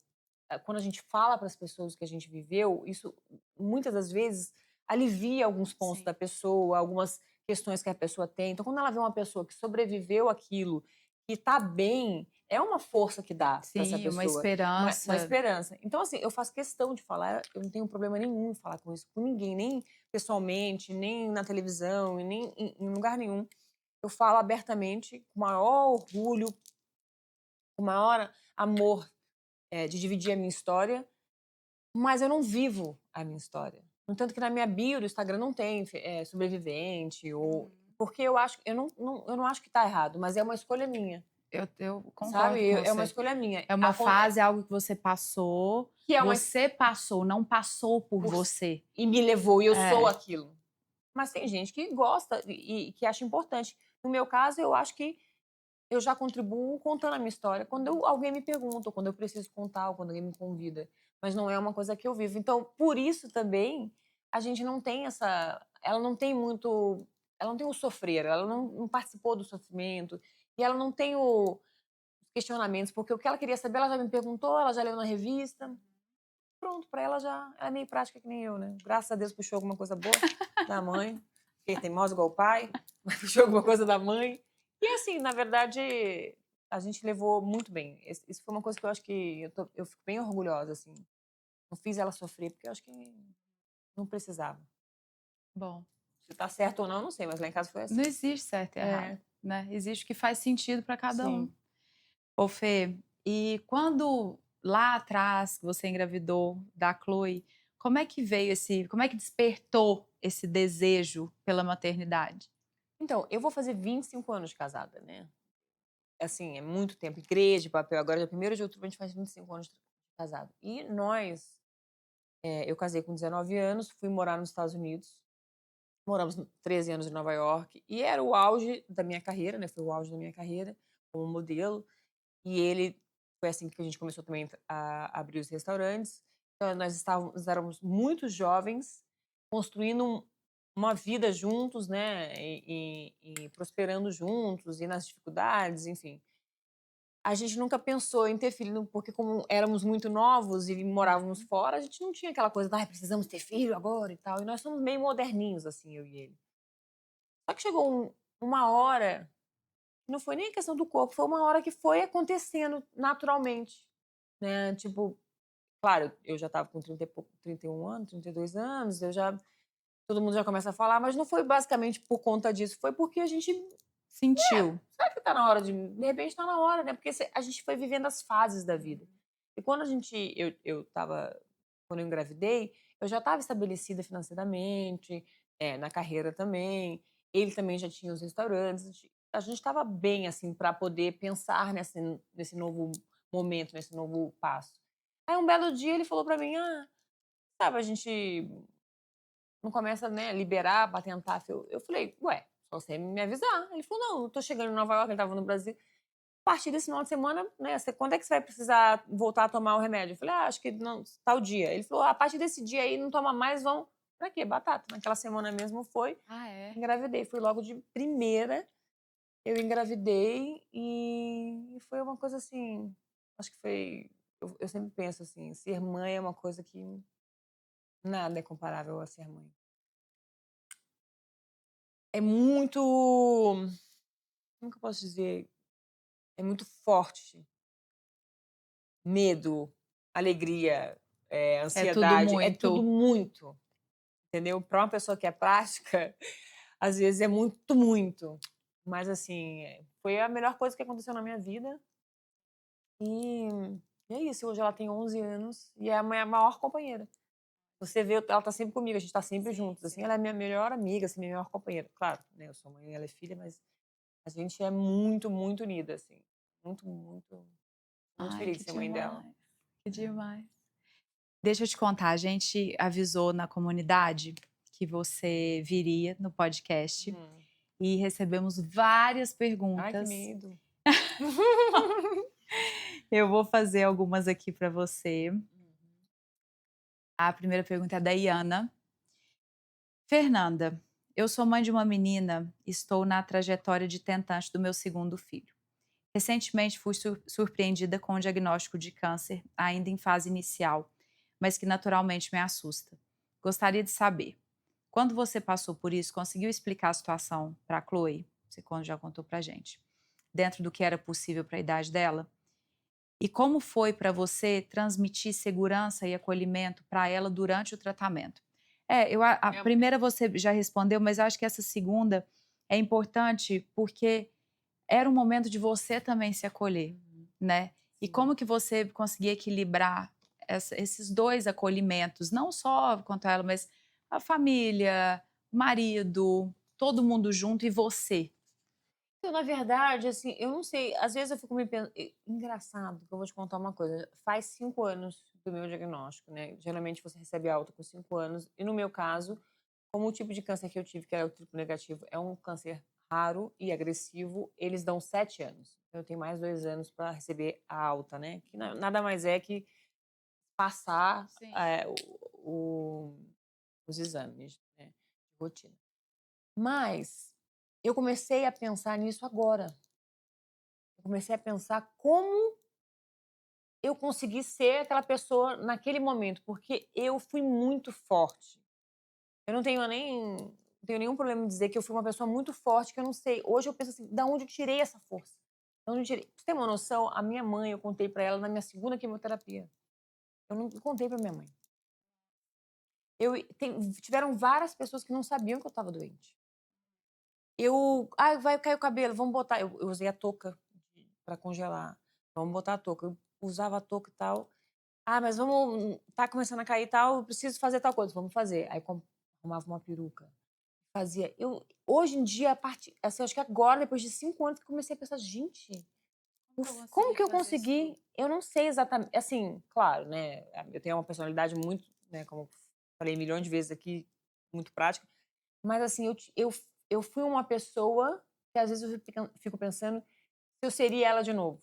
Quando a gente fala para as pessoas o que a gente viveu, isso muitas das vezes alivia alguns pontos Sim. da pessoa, algumas questões que a pessoa tem. Então, quando ela vê uma pessoa que sobreviveu àquilo, que está bem, é uma força que dá para essa Sim, uma pessoa, uma esperança. esperança. Então, assim, eu faço questão de falar, eu não tenho problema nenhum em falar com isso com ninguém, nem pessoalmente, nem na televisão, e nem em lugar nenhum. Eu falo abertamente, com o maior orgulho, com o maior amor de dividir a minha história, mas eu não vivo a minha história. No entanto que na minha bio do Instagram não tem sobrevivente, ou Uhum. porque eu não acho que tá errado, mas é uma escolha minha, Eu sabe? concordo com É uma você. escolha minha. É uma fase, algo que Que é uma você passou, não passou por por- você. e me levou, e eu sou É, aquilo. Mas tem gente que gosta e que acha importante. No meu caso, eu acho que eu já contribuo contando a minha história quando alguém me pergunta, ou quando eu preciso contar, ou quando alguém me convida. Mas não é uma coisa que eu vivo. Então, por isso também, a gente não tem essa. Ela não tem muito. Ela não tem o sofrer, ela não participou do sofrimento. E ela não tem os questionamentos, porque o que ela queria saber, ela já me perguntou, ela já leu na revista. Pronto, pra ela já. Ela é meio prática que nem eu, né? Graças a Deus puxou alguma coisa boa da mãe. Fiquei teimosa igual o pai, mas puxou alguma coisa da mãe. E assim, na verdade, a gente levou muito bem. Isso foi uma coisa que eu acho que eu fico bem orgulhosa, assim. Não fiz ela sofrer, porque eu acho que não precisava. bom, Se tá certo ou não, eu não sei, mas lá em casa foi não assim. existe certo e errado, É, né? Existe o que faz sentido para cada um. sim. Ô Fê, e quando lá atrás que você engravidou da Chloe, como é que despertou esse desejo pela maternidade? Então, eu vou fazer 25 anos de casada, né? Assim, é muito tempo. Igreja, papel. Agora, dia 1º de outubro, a gente faz 25 anos de casado. E nós, eu casei com 19 anos, fui morar nos Estados Unidos. Moramos 13 anos em Nova York. E era o auge da minha carreira, né? Foi o auge da minha carreira como modelo. E ele foi assim que a gente começou também a abrir os restaurantes. Então, nós éramos muito jovens, construindo uma vida juntos, né? E prosperando juntos, e nas dificuldades, enfim. A gente nunca pensou em ter filho, porque como éramos muito novos e morávamos Uhum. fora, a gente não tinha aquela coisa, ai, precisamos ter filho agora e tal. E nós somos meio moderninhos, assim, eu e ele. Só que chegou uma hora, não foi nem a questão do corpo, foi uma hora que foi acontecendo naturalmente, né? Tipo, claro, eu já estava com 30 e pouco, 31 anos, 32 anos, todo mundo já começa a falar, mas não foi basicamente por conta disso, foi porque a gente, Sentiu? será que tá na hora de repente tá na hora, né? Porque a gente foi vivendo as fases da vida. E quando quando eu engravidei, eu já estava estabelecida financeiramente, na carreira também. Ele também já tinha os restaurantes. A gente estava bem, assim, para poder pensar nesse novo momento, nesse novo passo. Aí um belo dia ele falou para mim, sabe, a gente não começa, né, a liberar, patentar. Eu falei, ué, só você me avisar. Ele falou, não, eu tô chegando em Nova York, ele estava no Brasil. A partir desse final de semana, né, quando é que você vai precisar voltar a tomar o remédio? Eu falei, acho que não, tal dia. Ele falou, a partir desse dia aí, não toma mais, vão... Pra quê? Batata. Naquela semana mesmo foi, Ah, é? engravidei. Fui logo de primeira, eu engravidei e foi uma coisa assim, acho que foi... Eu sempre penso assim, ser mãe é uma coisa que nada é comparável a ser mãe. É muito... Como que eu posso dizer? É muito forte. Medo, alegria, É tudo ansiedade, é tudo muito. muito, entendeu? Para uma pessoa que é prática, às vezes é muito, muito. Mas assim, foi a melhor coisa que aconteceu na minha vida. E, e é isso, hoje ela tem 11 anos e é a minha maior companheira. Você vê, ela tá sempre comigo, a gente tá sempre Sim, juntos, assim, sim. ela é minha melhor amiga, assim, minha melhor companheira. Claro, né, eu sou mãe, ela é filha, mas a gente é muito, muito unida, assim. Muito, muito, muito Ai, feliz que de ser mãe dela. demais. Que É. demais. Deixa eu te contar, a gente avisou na comunidade que você viria no podcast Hum. e recebemos várias Ai, que perguntas. medo. Eu vou fazer algumas aqui para você. Uhum. A primeira pergunta é da Iana. Fernanda, eu sou mãe de uma menina e estou na trajetória de tentante do meu segundo filho. Recentemente fui surpreendida com o diagnóstico de câncer, ainda em fase inicial, mas que naturalmente me assusta. Gostaria de saber, quando você passou por isso, conseguiu explicar a situação para a Chloe? Você já contou para gente. Dentro do que era possível para a idade dela? E como foi para você transmitir segurança e acolhimento para ela durante o tratamento? A É, primeira você já respondeu, mas eu acho que essa segunda é importante porque era um momento de você também se acolher, uhum, né? E sim. como que você conseguia equilibrar esses dois acolhimentos, não só quanto a ela, mas a família, o marido, todo mundo junto e você? Então, na verdade, assim, eu não sei, às vezes eu fico me pensando. Engraçado, que eu vou te contar uma coisa. Faz 5 anos do meu diagnóstico, né? Geralmente você recebe alta com 5 anos. E no meu caso, como o tipo de câncer que eu tive, que era o triplo negativo, é um câncer raro e agressivo, eles dão 7 anos. Eu tenho mais 2 anos para receber a alta, né? Que nada mais é que passar Sim. o- os exames, né? De rotina. Mas eu comecei a pensar nisso agora. Eu comecei a pensar como eu consegui ser aquela pessoa naquele momento, porque eu fui muito forte. Eu não tenho nenhum problema em dizer que eu fui uma pessoa muito forte, que eu não sei. Hoje eu penso assim, da onde eu tirei essa força? Da onde eu tirei? Pra você ter uma noção, a minha mãe, eu contei pra ela na minha segunda quimioterapia. Eu não contei pra minha mãe. Tiveram várias pessoas que não sabiam que eu estava doente. Vai cair o cabelo, vamos botar. Eu usei a touca para congelar. Vamos botar a touca. Eu usava a touca e tal. Mas vamos. Tá começando a cair e tal, eu preciso fazer tal coisa. Vamos fazer. Aí arrumava uma peruca. Fazia. Hoje em dia, assim, acho que agora, depois de 5 anos, que eu comecei a pensar, gente, como que eu consegui? Eu não sei exatamente. Assim, claro, né? Eu tenho uma personalidade muito, né? Como eu falei milhões de vezes aqui, muito prática. Mas assim, eu fui uma pessoa que às vezes eu fico pensando se eu seria ela de novo.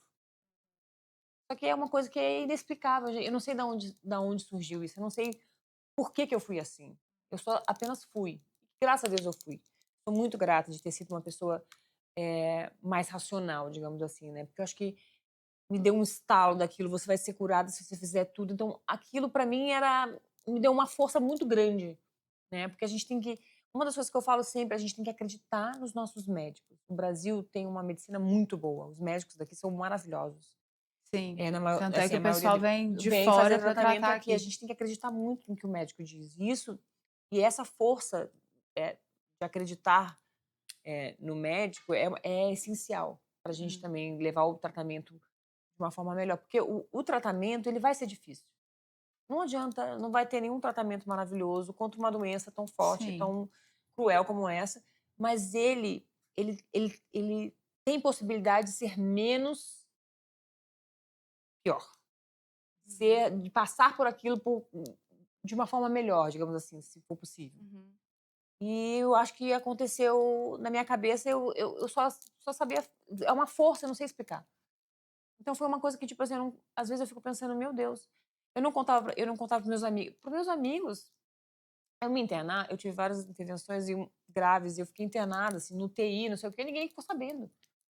Só que é uma coisa que é inexplicável. Eu não sei da onde surgiu isso. Eu não sei por que eu fui assim. Eu só apenas fui. Graças a Deus eu fui. Sou muito grata de ter sido uma pessoa mais racional, digamos assim, né? Porque eu acho que me deu um estalo daquilo. Você vai ser curada se você fizer tudo. Então, aquilo para mim me deu uma força muito grande, né? Porque a gente tem que. Uma das coisas que eu falo sempre, a gente tem que acreditar nos nossos médicos. O Brasil tem uma medicina muito boa. Os médicos daqui são maravilhosos. Sim. Tanto é Assim, que a o maioria pessoal vem de vem fazer fora para tratamento tratar aqui. A aqui. gente tem que acreditar muito no que o médico diz. E essa força de acreditar no médico é essencial para a gente Uhum. também levar o tratamento de uma forma melhor. Porque o tratamento ele vai ser difícil. Não adianta, não vai ter nenhum tratamento maravilhoso contra uma doença tão forte, Sim. tão cruel como essa, mas ele tem possibilidade de ser menos pior. De passar por aquilo de uma forma melhor, digamos assim, se for possível. Uhum. E eu acho que aconteceu na minha cabeça, eu só sabia. É uma força, eu não sei explicar. Então foi uma coisa que, tipo assim, às vezes eu fico pensando, meu Deus, eu não contava pros meus amigos. Para meus amigos, eu me internar, eu tive várias intervenções graves, e eu fiquei internada, assim, no TI, não sei o quê, ninguém ficou sabendo.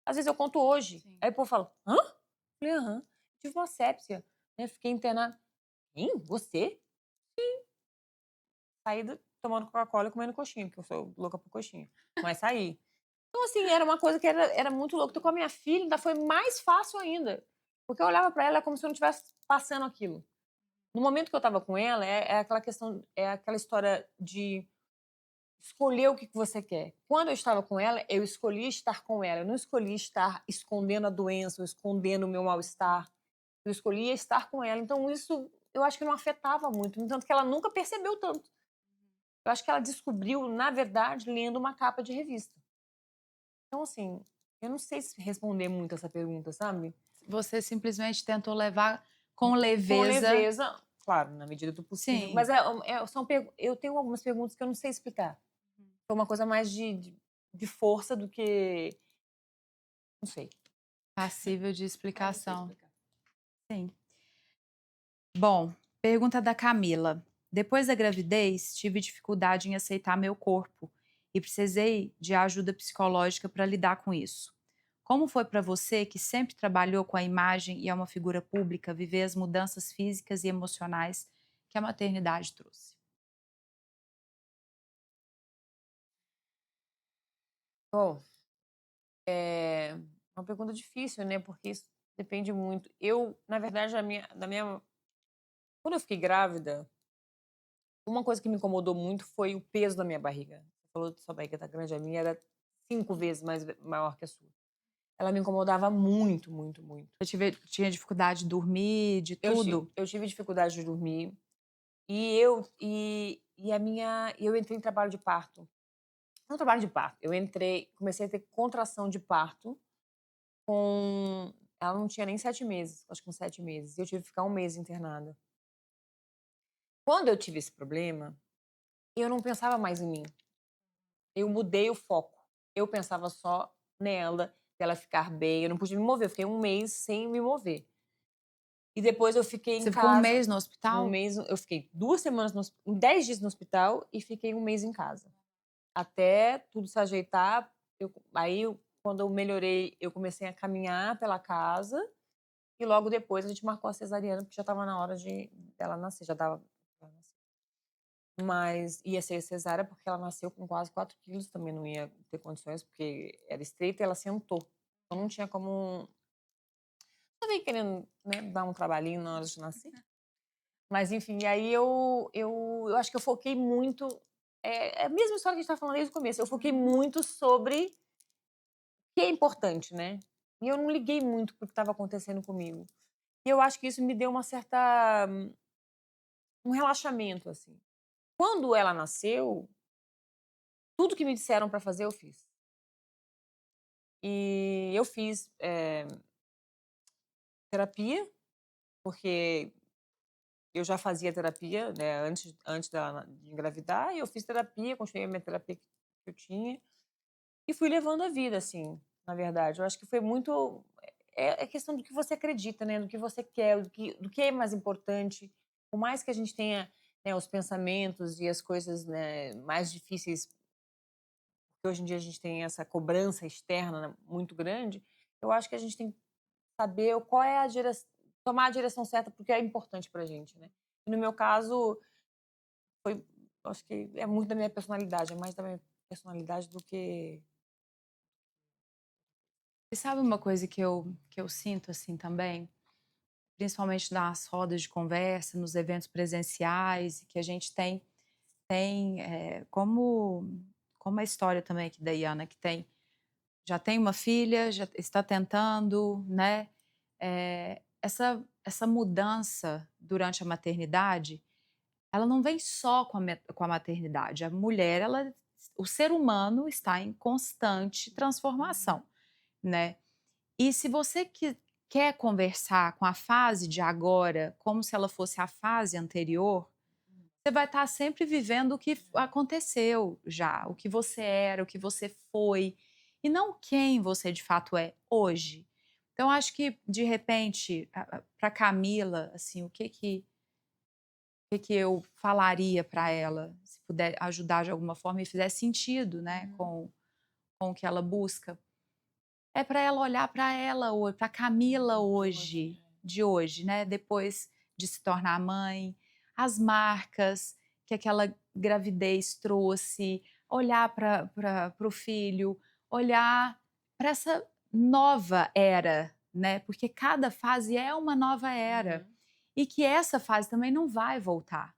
Às vezes eu conto hoje, Sim. aí o povo fala, hã? Eu falei, aham, tive uma sepsia, né? Fiquei internada. Quem? Você? Saí tomando Coca-Cola e comendo coxinha, porque eu sou louca por coxinha. Mas saí. Então, assim, era uma coisa que era muito louca. Então, com a minha filha, ainda foi mais fácil ainda. Porque eu olhava pra ela como se eu não estivesse passando aquilo. No momento que eu tava com ela, é aquela questão, é aquela história de escolher o que você quer. Quando eu estava com ela, eu escolhi estar com ela. Eu não escolhi estar escondendo a doença ou escondendo o meu mal-estar. Eu escolhi estar com ela. Então, isso eu acho que não afetava muito. No entanto, que ela nunca percebeu tanto. Eu acho que ela descobriu, na verdade, lendo uma capa de revista. Então, assim, eu não sei se responder muito essa pergunta, sabe? Você simplesmente tentou levar com Com leveza leveza, claro, na medida do possível. Sim. Mas eu tenho algumas perguntas que eu não sei explicar. É uma coisa mais de força do que. Não sei. Passível de Não sei explicação. explicar. Sim. Bom, pergunta da Camila. Depois da gravidez, tive dificuldade em aceitar meu corpo e precisei de ajuda psicológica para lidar com isso. Como foi para você, que sempre trabalhou com a imagem e é uma figura pública, viver as mudanças físicas e emocionais que a maternidade trouxe? Bom, é uma pergunta difícil, né? Porque isso depende muito. Na verdade, quando eu fiquei grávida, uma coisa que me incomodou muito foi o peso da minha barriga. Você falou que sua barriga tá grande, a minha era 5 vezes maior que a sua. Ela me incomodava muito, muito, muito. Tinha dificuldade de dormir, de tudo? Eu tive dificuldade de dormir e eu entrei em trabalho de parto. Não trabalho de parto, comecei a ter contração de parto com ela não tinha nem 7 meses, acho que com 7 meses, e eu tive que ficar 1 mês internada. Quando eu tive esse problema, eu não pensava mais em mim. Eu mudei o foco. Eu pensava só nela, dela ficar bem. Eu não podia me mover. Eu fiquei 1 mês sem me mover. E depois eu fiquei em Você ficou um casa. mês no hospital? Eu fiquei 2 semanas, 10 dias no hospital e fiquei 1 mês em casa. Até tudo se ajeitar. Quando eu melhorei, eu comecei a caminhar pela casa. E logo depois a gente marcou a cesariana, porque já estava na hora dela nascer. Já estava. Mas ia ser cesárea, porque ela nasceu com quase 4 quilos, também não ia ter condições, porque era estreita e ela sentou. Então não tinha como. Tava aí querendo, né, dar um trabalhinho na hora de nascer. Mas enfim, e aí eu acho que eu foquei muito. É a mesma história que a gente tá falando desde o começo. Eu foquei muito sobre o que é importante, né? E eu não liguei muito pro que estava acontecendo comigo. E eu acho que isso me deu uma certa. Um relaxamento, assim. Quando ela nasceu, tudo que me disseram para fazer, eu fiz. E eu fiz terapia, porque eu já fazia terapia, né, antes de engravidar, e eu fiz terapia, continuei a minha terapia que eu tinha, e fui levando a vida, assim, na verdade. Eu acho que foi muito. É questão do que você acredita, né, do que você quer, do que é mais importante. Por mais que a gente tenha, né, os pensamentos e as coisas, né, mais difíceis, porque hoje em dia a gente tem essa cobrança externa, né, muito grande, eu acho que a gente tem saber qual é a direção, tomar a direção certa porque é importante pra gente, né. E no meu caso, foi acho que é muito da minha personalidade, é mais da minha personalidade do que. E sabe uma coisa que eu sinto assim também? Principalmente nas rodas de conversa, nos eventos presenciais, que a gente tem como a história também aqui da Iana, que já tem uma filha, já está tentando, né? Essa mudança durante a maternidade, ela não vem só com a maternidade. A mulher, o ser humano está em constante transformação, né? E se você quer conversar com a fase de agora, como se ela fosse a fase anterior, você vai estar sempre vivendo o que aconteceu já, o que você era, o que você foi, e não quem você de fato é hoje. Então, acho que, de repente, para Camila, assim, o que eu falaria para ela, se puder ajudar de alguma forma e fizer sentido, né, com o que ela busca, é para ela olhar para ela hoje, para Camila hoje, de hoje, né, depois de se tornar mãe, as marcas que aquela gravidez trouxe, olhar para o filho, olhar para essa nova era, né, porque cada fase é uma nova era, e que essa fase também não vai voltar.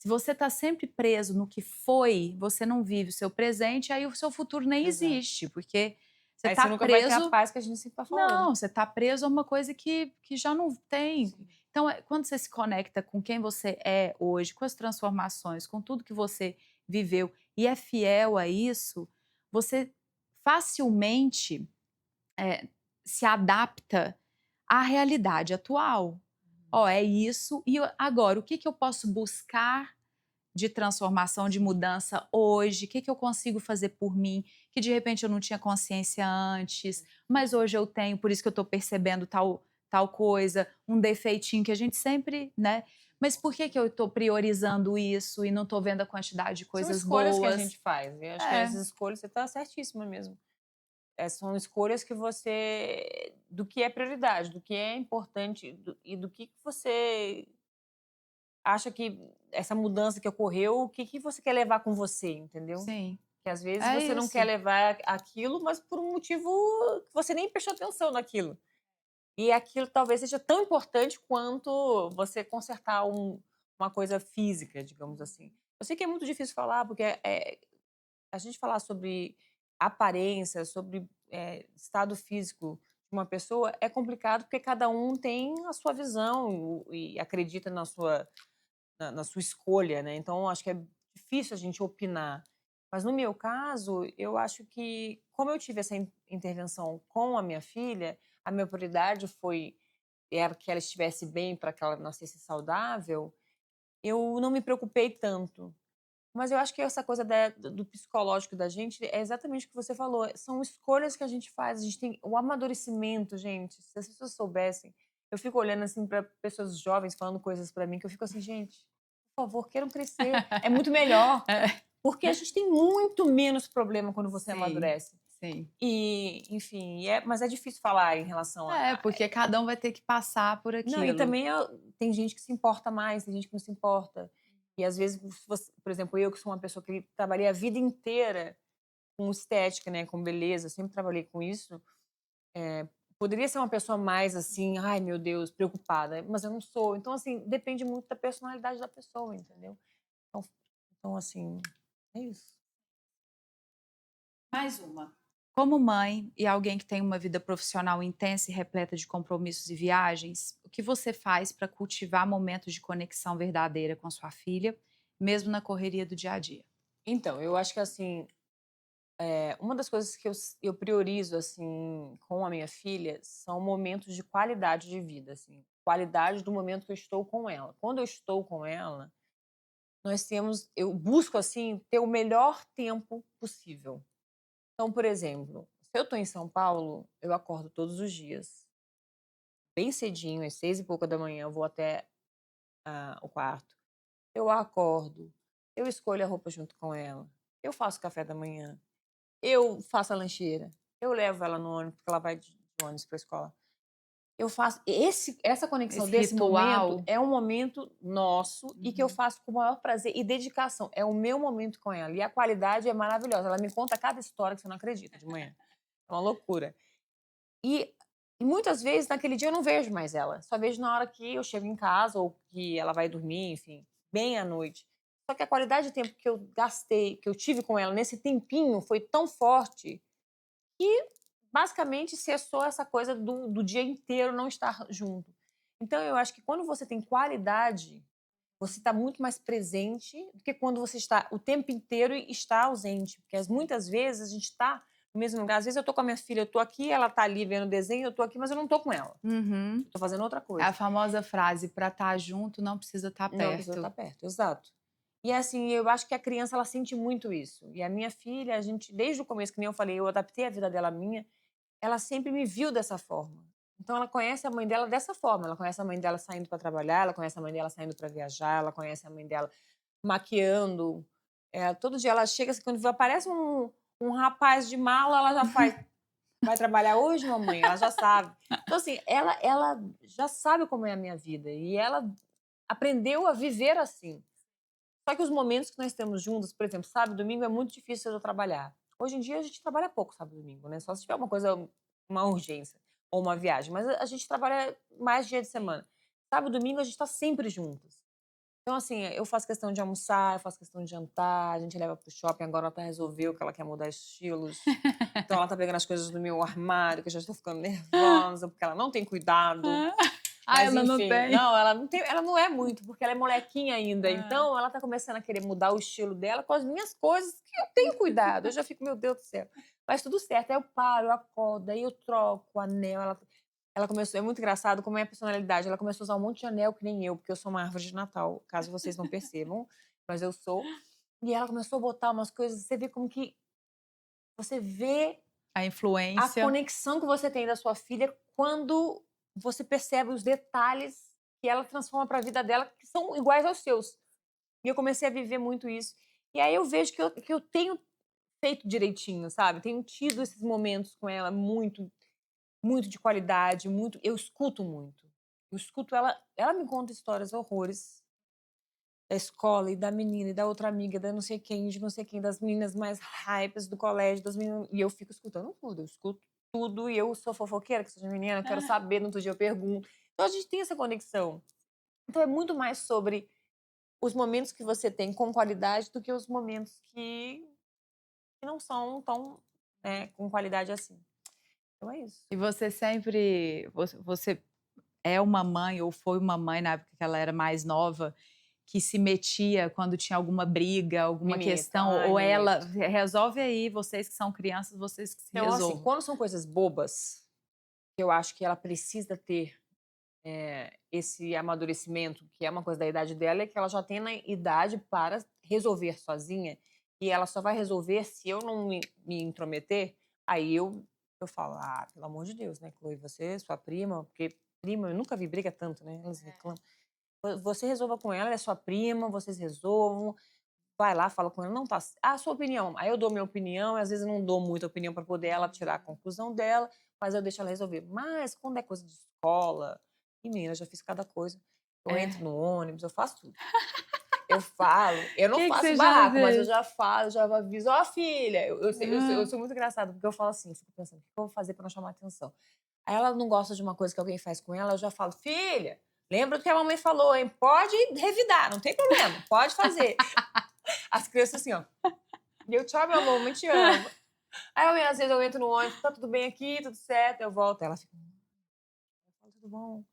Se você está sempre preso no que foi, você não vive o seu presente, aí o seu futuro nem Exato. existe, porque você Aí você está nunca vai ter a preso. paz que a gente sempre tá falando. Não, você está preso a uma coisa que já não tem. Sim. Então, quando você se conecta com quem você é hoje, com as transformações, com tudo que você viveu e é fiel a isso, você facilmente se adapta à realidade atual. ó, é isso, e agora, o que que eu posso buscar de transformação, de mudança hoje? O que que eu consigo fazer por mim, que de repente eu não tinha consciência antes, mas hoje eu tenho, por isso que eu estou percebendo tal coisa, um defeitinho que a gente sempre, né, mas por que que eu estou priorizando isso e não estou vendo a quantidade de São coisas escolhas que a boas? gente faz, e acho que É, essas escolhas você está certíssima mesmo. São escolhas que você do que é prioridade, do que é importante e do que você acha que essa mudança que ocorreu, o que você quer levar com você, entendeu? sim, Que às vezes é você não quer isso. levar aquilo, mas por um motivo que você nem prestou atenção naquilo. E aquilo talvez seja tão importante quanto você consertar uma coisa física, digamos assim. Eu sei que é muito difícil falar, porque a gente falar sobre aparência, sobre estado físico de uma pessoa é complicado, porque cada um tem a sua visão e acredita na sua escolha, né? Então, acho que é difícil a gente opinar. Mas no meu caso, eu acho que, como eu tive essa intervenção com a minha filha, a minha prioridade era que ela estivesse bem para que ela nascesse saudável, eu não me preocupei tanto. Mas eu acho que essa coisa do psicológico da gente é exatamente o que você falou. São escolhas que a gente faz. A gente tem o amadurecimento, gente. Se as pessoas soubessem. Eu fico olhando assim para pessoas jovens falando coisas para mim que eu fico assim, gente, por favor, queiram crescer. É muito melhor. É, Porque a gente tem muito menos problema quando você sim, amadurece. sim. E, enfim, mas é difícil falar em relação É, porque cada um vai ter que passar por não, e aquilo. também tem gente que se importa mais, tem gente que não se importa. E às vezes, por exemplo, eu que sou uma pessoa que trabalhei a vida inteira com estética, né, com beleza, sempre trabalhei com isso, poderia ser uma pessoa mais assim, ai meu Deus, preocupada, mas eu não sou. Então, assim, depende muito da personalidade da pessoa, entendeu? Então, então assim, é isso. Mais uma. Como mãe e alguém que tem uma vida profissional intensa e repleta de compromissos e viagens, o que você faz para cultivar momentos de conexão verdadeira com a sua filha, mesmo na correria do dia a dia? Então, eu acho que assim, uma das coisas que eu priorizo, assim, com a minha filha são momentos de qualidade de vida, assim, qualidade do momento que eu estou com ela. Quando eu estou com ela, eu busco, assim, ter o melhor tempo possível. Então, por exemplo, se eu estou em São Paulo, eu acordo todos os dias, bem cedinho, às 6 e pouca da manhã, eu vou até o quarto. Eu acordo, eu escolho a roupa junto com ela, eu faço café da manhã, eu faço a lancheira, eu levo ela no ônibus, porque ela vai de ônibus para a escola. Eu faço essa conexão Esse desse momento ritual. é um momento nosso e que eu Uhum. faço com o maior prazer e dedicação. É o meu momento com ela. E a qualidade é maravilhosa. Ela me conta cada história que você não acredita de manhã. É uma loucura. E, e muitas vezes, naquele dia, eu não vejo mais ela. Só vejo na hora que eu chego em casa ou que ela vai dormir, enfim, bem à noite. Só que a qualidade de tempo que eu gastei, que eu tive com ela nesse tempinho, foi tão forte que basicamente cessou essa coisa do dia inteiro não estar junto. Então eu acho que quando você tem qualidade, você está muito mais presente do que quando você está o tempo inteiro e está ausente. Porque muitas vezes a gente está no mesmo lugar. Às vezes eu estou com a minha filha, eu estou aqui, ela está ali vendo desenho, eu estou aqui, mas eu não estou com ela. Uhum. Estou fazendo outra É a coisa. famosa frase: para estar junto não precisa estar Não precisa estar perto. perto, exato. E assim, eu acho que a criança ela sente muito isso. E a minha filha, a gente, desde o começo, que nem eu falei, eu adaptei a vida dela à minha, ela sempre me viu dessa forma. Então ela conhece a mãe dela dessa forma, ela conhece a mãe dela saindo para trabalhar, ela conhece a mãe dela saindo para viajar, ela conhece a mãe dela maquiando. Todo dia ela chega, assim, quando aparece um rapaz de mala, ela já faz: "Vai trabalhar hoje, mamãe?" Ela já sabe. Então assim, ela já sabe como é a minha vida e ela aprendeu a viver assim. Só que os momentos que nós temos juntos, por exemplo, sábado e domingo é muito difícil eu trabalhar. Hoje em dia a gente trabalha pouco sábado e domingo, né, só se tiver uma coisa, uma urgência ou uma viagem, mas a gente trabalha mais dia de semana. Sábado e domingo a gente tá sempre juntas. Então, assim, eu faço questão de almoçar, eu faço questão de jantar, a gente leva para o shopping, agora ela tá resolveu que ela quer mudar estilos. Então ela tá pegando as coisas do meu armário, que eu já estou ficando nervosa, porque ela não tem cuidado. Ah, Mas ela não enfim, tem. não, ela não é muito, porque ela é molequinha ainda, Ah. então ela tá começando a querer mudar o estilo dela com as minhas coisas que eu tenho cuidado. Eu já fico: "Meu Deus do céu". Mas tudo certo, aí eu paro, eu acordo, aí eu troco o anel, ela Ela começou, é muito engraçado como é a personalidade. Ela começou a usar um monte de anel que nem eu, porque eu sou uma árvore de Natal, caso vocês não percebam, mas eu sou. E ela começou a botar umas coisas, você vê como que você vê A a influência. conexão que você tem da sua filha quando você percebe os detalhes que ela transforma para a vida dela, que são iguais aos seus. E eu comecei a viver muito isso. E aí eu vejo que eu tenho feito direitinho, sabe? Tenho tido esses momentos com ela muito, muito de qualidade, muito. Eu escuto muito. Eu escuto ela. Ela me conta histórias horrores da escola e da menina e da outra amiga, da não sei quem, de não sei quem, das meninas mais hypes do colégio, das meninas. E eu fico escutando tudo. Eu escuto tudo e eu sou fofoqueira, que sou menina, eu quero saber, no outro dia eu pergunto. Então a gente tem essa conexão. Então é muito mais sobre os momentos que você tem com qualidade do que os momentos que não são tão, né, com qualidade assim. Então é isso. E você sempre você é uma mãe ou foi uma mãe na época que ela era mais nova, que se metia quando tinha alguma briga, Me alguma meto, questão, ai, ou me ela meto. resolve aí, vocês que são crianças, vocês que se Então, assim, resolvam. quando são coisas bobas, eu acho que ela precisa ter esse amadurecimento, que é uma coisa da idade dela, é que ela já tem na idade para resolver sozinha, e ela só vai resolver se eu não me intrometer. Aí eu falo, ah, pelo amor de Deus, né, Chloe, você, sua prima, porque prima, eu nunca vi briga tanto, né? Elas reclamam. Você resolva com ela, é sua prima, vocês resolvam. Vai lá, fala com ela, não tá. Ah, sua opinião. Aí eu dou minha opinião, às vezes eu não dou muita opinião para poder ela tirar a conclusão dela, mas eu deixo ela resolver. Mas quando é coisa de escola, menina, eu já fiz cada coisa. Eu entro É. no ônibus, eu faço tudo. Eu falo, eu não Que faço você já barraco, mas eu fez? já falo, já aviso, ó, filha, eu Hã. sou muito engraçada, porque eu falo assim, eu fico pensando, o que eu vou fazer para não chamar atenção? Aí ela não gosta de uma coisa que alguém faz com ela, eu já falo, filha, lembra do que a mamãe falou, hein? Pode revidar, não tem problema, pode fazer. As crianças assim, ó. E eu, tchau, meu amor, mãe te ama. Aí, às vezes, eu entro no ônibus, tá tudo bem aqui, tudo certo, eu volto. Ela fica, eu falo, tudo bom.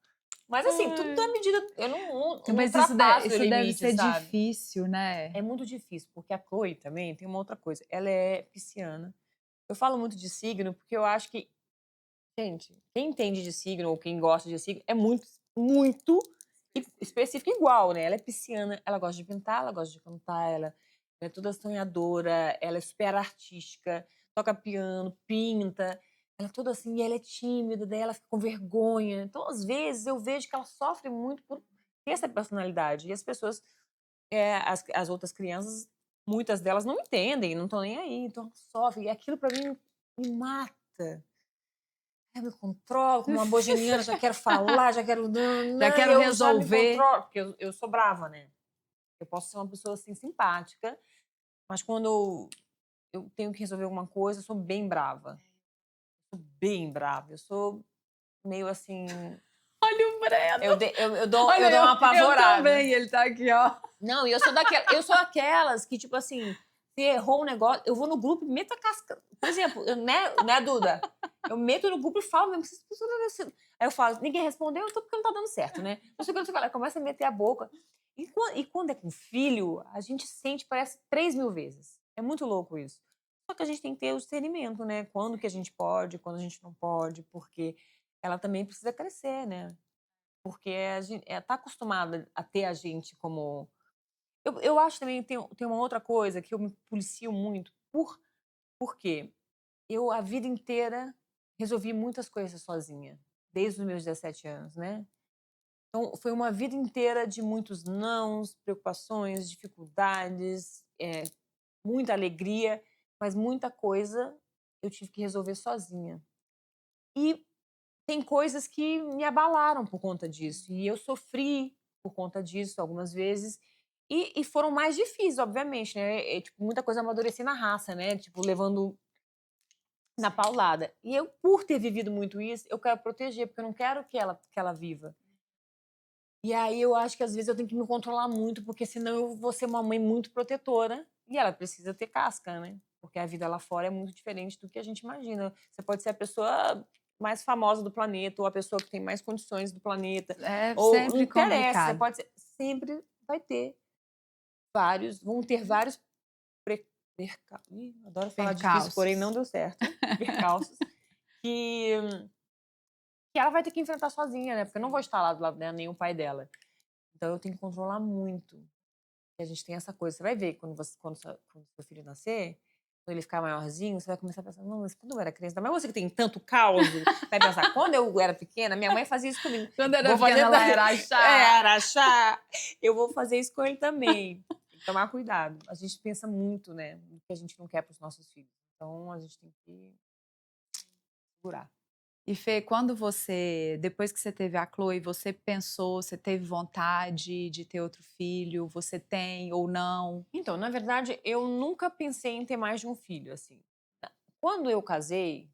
Mas, assim, tudo Ai. na medida. Eu não Mas ultrapasso o isso deve limite, ser sabe? difícil, né? É muito difícil, porque a Chloe também tem uma outra coisa. Ela é pisciana. Eu falo muito de signo, porque eu acho que, gente, quem entende de signo ou quem gosta de signo é muito, muito específico igual, né? Ela é pisciana, ela gosta de pintar, ela gosta de cantar, ela é toda sonhadora, ela é super artística, toca piano, pinta, ela é toda assim, e ela é tímida, daí ela fica com vergonha. Então, às vezes, eu vejo que ela sofre muito por ter essa personalidade. E as pessoas, as outras crianças, muitas delas não entendem, não estão nem aí, então ela sofre. E aquilo pra mim me mata. Eu me controlo, como uma boginiana, já quero falar, já quero. Já E quero eu já me resolver. controlo, porque eu sou brava, né? Eu posso ser uma pessoa assim simpática, mas quando eu tenho que resolver alguma coisa, eu sou bem brava. Sou bem brava. Eu sou meio assim. Olha o Breno. Eu Olha dou uma eu apavorada. também, ele tá aqui, ó. Não, e eu sou aquelas que, tipo assim, se errou um negócio, eu vou no grupo e meto a casca. Por exemplo, né, Duda? Eu meto no grupo e falo mesmo. Aí eu falo, ninguém respondeu, então porque não tá dando certo, né? Não sei o que, não sei o que. Ela começa a meter a boca. E quando é com filho, a gente sente, parece, 3.000 vezes. É muito louco isso. Só que a gente tem que ter o discernimento, né? Quando que a gente pode, quando a gente não pode, porque ela também precisa crescer, né? Porque a gente tá acostumada a ter a gente como eu acho também tem uma outra coisa que eu me policio muito, por quê? Eu, a vida inteira, resolvi muitas coisas sozinha, desde os meus 17 anos, né. Então, foi uma vida inteira de muitos nãos, preocupações, dificuldades, muita alegria, mas muita coisa eu tive que resolver sozinha. E tem coisas que me abalaram por conta disso, e eu sofri por conta disso algumas vezes, e foram mais difíceis, obviamente, né, tipo, muita coisa eu amadureci na raça, né, tipo, levando na paulada. E eu, por ter vivido muito isso, eu quero proteger, porque eu não quero que ela viva. E aí eu acho que às vezes eu tenho que me controlar muito, porque senão eu vou ser uma mãe muito protetora, e ela precisa ter casca, né, porque a vida lá fora é muito diferente do que a gente imagina. Você pode ser a pessoa mais famosa do planeta, ou a pessoa que tem mais condições do planeta, É ou não sempre interessa, você complicado. pode ser, sempre vai ter vão ter vários adoro falar difícil, porém não Percalços. deu certo, percalços, que que ela vai ter que enfrentar sozinha, né? Porque eu não vou estar lá do lado dela, nem o pai dela. Então eu tenho que controlar muito. E a gente tem essa coisa. Você vai ver quando seu filho nascer, quando ele ficar maiorzinho, você vai começar a pensar, não, mas quando eu era criança, mas você que tem tanto caos, vai pensar, quando eu era pequena, minha mãe fazia isso comigo. Quando era Vou fazer pequena, ela também. era achar. Araxá. Eu vou fazer isso com ele também. Tem que tomar cuidado. A gente pensa muito, né, no que a gente não quer para os nossos filhos. Então a gente tem que segurar. E Fê, quando depois que você teve a Chloe, você pensou, você teve vontade de ter outro filho? Você tem ou não? Então, na verdade, eu nunca pensei em ter mais de um filho, assim. Quando eu casei,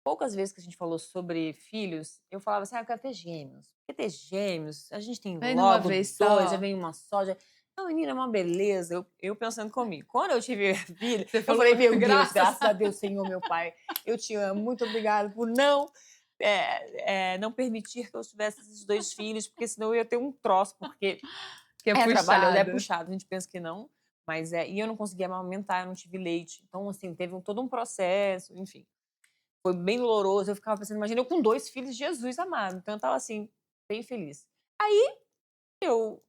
poucas vezes que a gente falou sobre filhos, eu falava assim, eu quero ter gêmeos. Porque ter gêmeos, a gente tem Vem numa logo vez dois, já só. vem uma só. Não, menina, é uma beleza. Eu pensando comigo. Quando eu tive filho, Você eu falou, falei, meu Deus, graças graças a Deus, Senhor, meu Pai, eu te amo. Muito obrigada por não permitir que eu tivesse esses 2 filhos, porque senão eu ia ter um troço, porque que é trabalhoso, é puxado. puxado. A gente pensa que não, mas e eu não conseguia amamentar, eu não tive leite. Então, assim, teve todo um processo, enfim. Foi bem doloroso. Eu ficava pensando, imagina eu com 2 filhos, Jesus amado. Então eu estava assim, bem feliz. Aí eu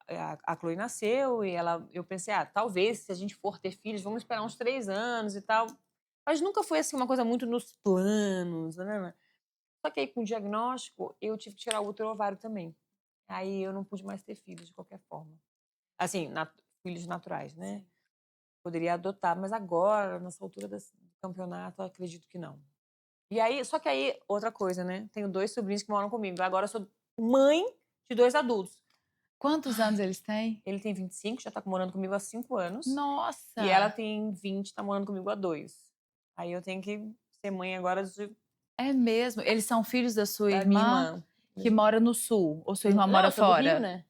a Chloe nasceu e eu pensei, talvez se a gente for ter filhos, vamos esperar uns 3 anos e tal. Mas nunca foi assim uma coisa muito nos planos, né? Só que aí com o diagnóstico, eu tive que tirar o útero e o ovário também. Aí eu não pude mais ter filhos de qualquer forma. Assim, filhos naturais, né? Poderia adotar, mas agora, nessa altura do campeonato, eu acredito que não. E aí, só que aí, outra coisa, né? Tenho 2 sobrinhos que moram comigo. Agora eu sou mãe de 2 adultos. Quantos anos eles têm? Ele tem 25, já tá morando comigo há 5 anos. Nossa! E ela tem 20, tá morando comigo há 2. Aí eu tenho que ser mãe agora É mesmo? Eles são filhos da sua da minha irmã, irmã. que mora no Sul? Ou sua irmã Não, mora eu sou do Rio, fora? né?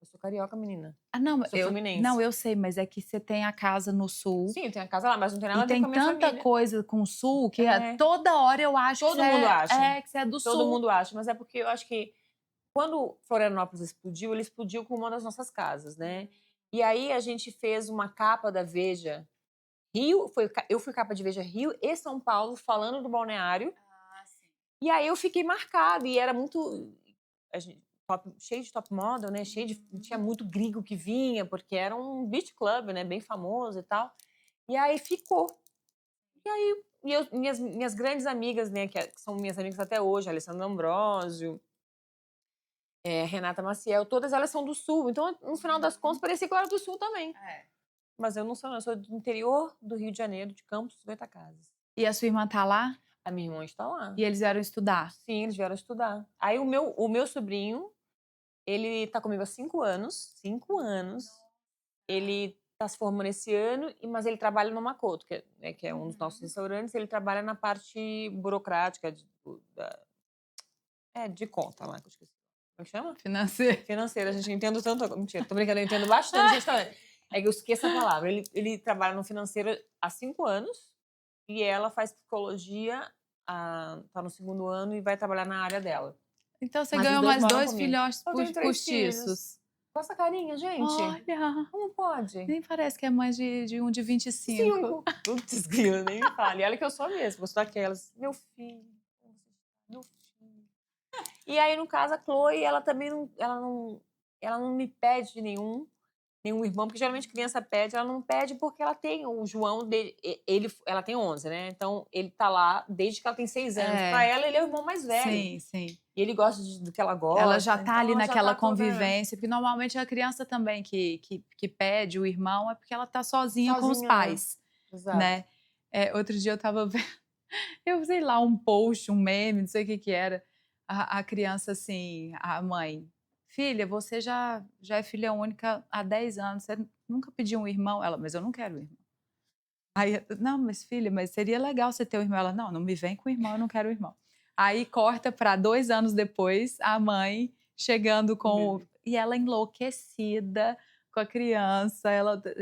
Eu sou carioca, menina. Ah, não, Eu sou fluminense. eu sei, mas é que você tem a casa no Sul. Sim, eu tenho a casa lá, mas não tem nada E a ver tem com a minha tanta família. coisa com o Sul que É. toda hora eu acho Todo mundo acha. que você é do Todo Sul. mundo acha, mas é porque eu acho que quando Florianópolis explodiu, ele explodiu com uma das nossas casas, né? E aí a gente fez uma capa da Veja Rio, eu fui capa de Veja Rio e São Paulo falando do balneário. Ah, sim. E aí eu fiquei marcada e era muito cheio de top model, né? Tinha muito gringo que vinha, porque era um beach club, né? Bem famoso e tal. E aí ficou. E aí minhas grandes amigas, né? Que são minhas amigas até hoje, Alessandra Ambrosio, Renata Maciel, todas elas são do Sul. Então, no final das contas, parecia que eu era do Sul também. É. Mas eu não sou, não. Eu sou do interior do Rio de Janeiro, de Campos, Goytacazes. E a sua irmã tá lá? A minha irmã está lá. E eles vieram estudar? Sim, eles vieram estudar. Aí o meu sobrinho, ele tá comigo há 5 anos. 5 anos. Ele tá se formando esse ano, mas ele trabalha no Makoto, que é um dos nossos restaurantes. Ele trabalha na parte burocrática de conta lá, que eu esqueci. Como é que chama? Financeiro. Financeira, gente, eu entendo tanto. Mentira, tô brincando, eu entendo bastante de restaurante. É que eu esqueço a palavra. Ele trabalha no financeiro há 5 anos e ela faz psicologia, tá no 2º ano e vai trabalhar na área dela. Então você Mas os ganhou 2 mais moram 2 comigo. filhotes Eu tenho 3 filhos. postiços. Com essa carinha, gente. Olha, Como pode? nem parece que é mãe de um de 25. 5. Putz, grila, nem me fale. E olha que eu sou mesmo, eu sou daquelas. Meu filho, meu filho. E aí, no caso, a Chloe, ela também não me pede de nenhum irmão, porque geralmente criança pede, ela não pede porque ela tem o João dele, ela tem 11, né? Então ele tá lá desde que ela tem 6 anos. Pra ela, ele é o irmão mais velho. Sim, sim. E ele gosta do que ela gosta. Ela já tá então ali ela já naquela tá toda convivência, porque normalmente a criança também que pede o irmão é porque ela tá sozinha com os sozinha, pais, Exato. né? Outro dia eu tava vendo, eu sei lá, um post, um meme, não sei o que era, a criança assim, a mãe, filha, você já é filha única há 10 anos, você nunca pediu um irmão? Ela, mas eu não quero um irmão. Aí, não, mas filha, mas seria legal você ter um irmão. Ela, não me vem com irmão, eu não quero irmão. Aí corta para 2 anos depois, a mãe chegando com... E ela enlouquecida com a criança.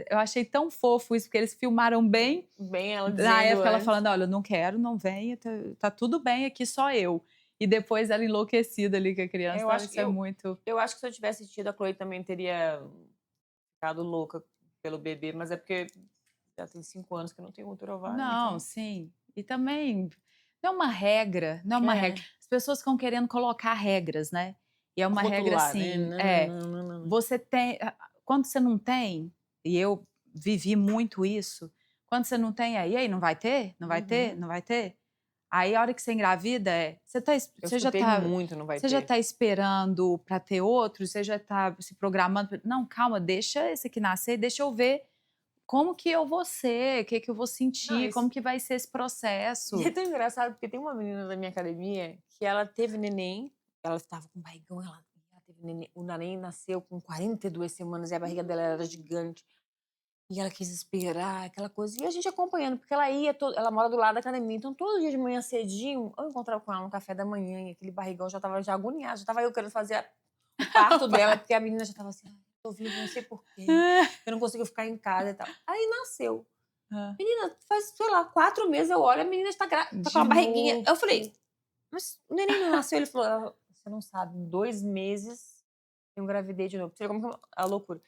Eu achei tão fofo isso, porque eles filmaram bem. Bem ela dizendo Na época, ela antes. falando, olha, eu não quero, não venha, tá tudo bem aqui, só eu. E depois ela enlouquecida ali com a criança. Eu acho isso é muito... Eu acho que se eu tivesse tido, a Chloe também teria ficado louca pelo bebê, mas é porque já tem 5 anos que não tem útero ovário. Não, Então... sim. E também não é uma regra, não é uma regra. As pessoas ficam querendo colocar regras, né? E é uma regra Rotular, né? assim, Não. você tem, quando você não tem, e eu vivi muito isso, quando você não tem, e aí não vai ter? Não vai ter? Não vai ter? Aí a hora que você engravida, Eu você já escutei tá, muito, não vai você já ter. tá esperando para ter outro, você já tá se programando, não, calma, deixa esse aqui nascer, deixa eu ver como que eu vou ser, o que que eu vou Não, sentir, como que vai ser esse e é processo. tão engraçado, porque tem uma menina da minha academia que ela teve neném, ela estava com barrigão, ela teve neném, o neném nasceu com 42 semanas e a barriga dela era gigante. E ela quis esperar, aquela coisa. E a gente acompanhando, porque ela ia, ela mora do lado da academia, então todo dia de manhã cedinho, eu encontrava com ela no café da manhã e aquele barrigão já tava já agoniado, já tava eu querendo fazer o parto dela, porque a menina já tava assim, "Ai, tô viva, não sei porquê, eu não consigo ficar em casa e tal." Aí nasceu. Ah, Menina, faz, sei lá, 4 meses eu olho, a menina está tá com de uma barriguinha. Eu novo. falei, mas o neném não nasceu? Ele falou, você não sabe, em 2 meses eu engravidei de novo. Você vê como que é a loucura.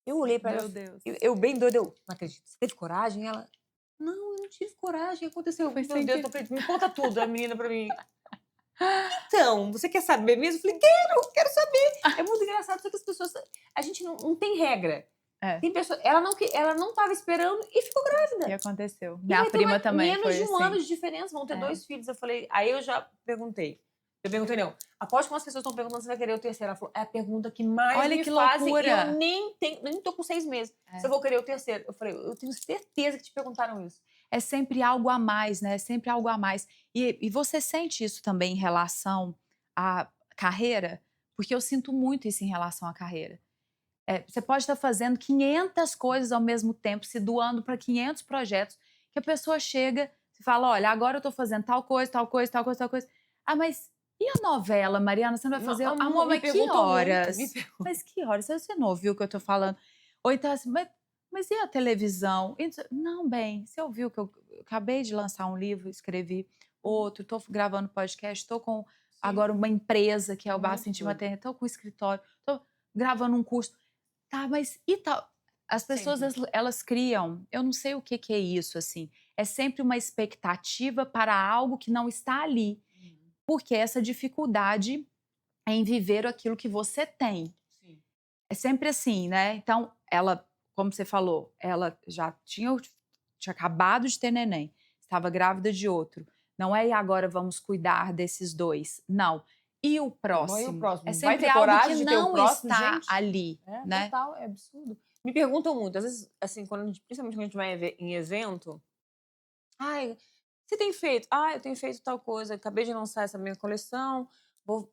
Eu olhei pra ela, Meu Deus. eu bem doida, eu não acredito. Você teve coragem? Ela, não, eu não tive coragem. O que aconteceu? Foi Meu sem Deus, querer. tô perdido. Me conta tudo, a menina pra mim. Então, você quer saber mesmo? Eu falei, quero saber. É muito engraçado, só que as pessoas. A gente não tem regra. É, Tem pessoa, ela não tava esperando e ficou e grávida. aconteceu. E Minha vai ter prima também menos foi de um ano assim. de diferença, vão ter É. 2 filhos. Eu falei, aí eu já perguntei. Eu perguntei, não. Após que umas pessoas estão perguntando se vai querer o terceiro. Ela falou, é a pergunta que mais Olha me que fazem e eu loucura. nem tô com 6 meses. É. Se eu vou querer o terceiro. Eu falei, eu tenho certeza que te perguntaram isso. É sempre algo a mais, né? É sempre algo a mais. E você sente isso também em relação à carreira? Porque eu sinto muito isso em relação à carreira. Você pode estar fazendo 500 coisas ao mesmo tempo, se doando para 500 projetos, que a pessoa chega e fala: olha, agora eu estou fazendo tal coisa, tal coisa, tal coisa, tal coisa. Ah, mas e a novela, Mariana? Você não vai fazer? Amor, Me mas que perguntou muito. horas? Mas que horas? Você não ouviu o que eu estou falando? Ou então assim, mas e a televisão? Não, bem, você ouviu que eu acabei de lançar um livro, escrevi outro, estou gravando podcast, estou com agora uma empresa que é o Muito Bacente doido. Maternidade, estou com um escritório, estou gravando um curso. Tá, mas e tal? As pessoas, Sempre. elas criam, eu não sei o que que é isso, assim, é sempre uma expectativa para algo que não está ali, porque essa dificuldade em viver aquilo que você tem. Sim. É sempre assim, né? Então, ela, como você falou, ela já tinha acabado de ter neném, estava grávida de outro. Não é e agora vamos cuidar desses dois. Não. E o Não, e o próximo? É próximo? Vai sempre ter algo que coragem de ter o não próximo, está gente? ali, É, né? total, é absurdo. Me perguntam muito, às vezes, assim, principalmente quando a gente vai em evento, ai, você tem feito? Ah, eu tenho feito tal coisa, acabei de lançar essa minha coleção,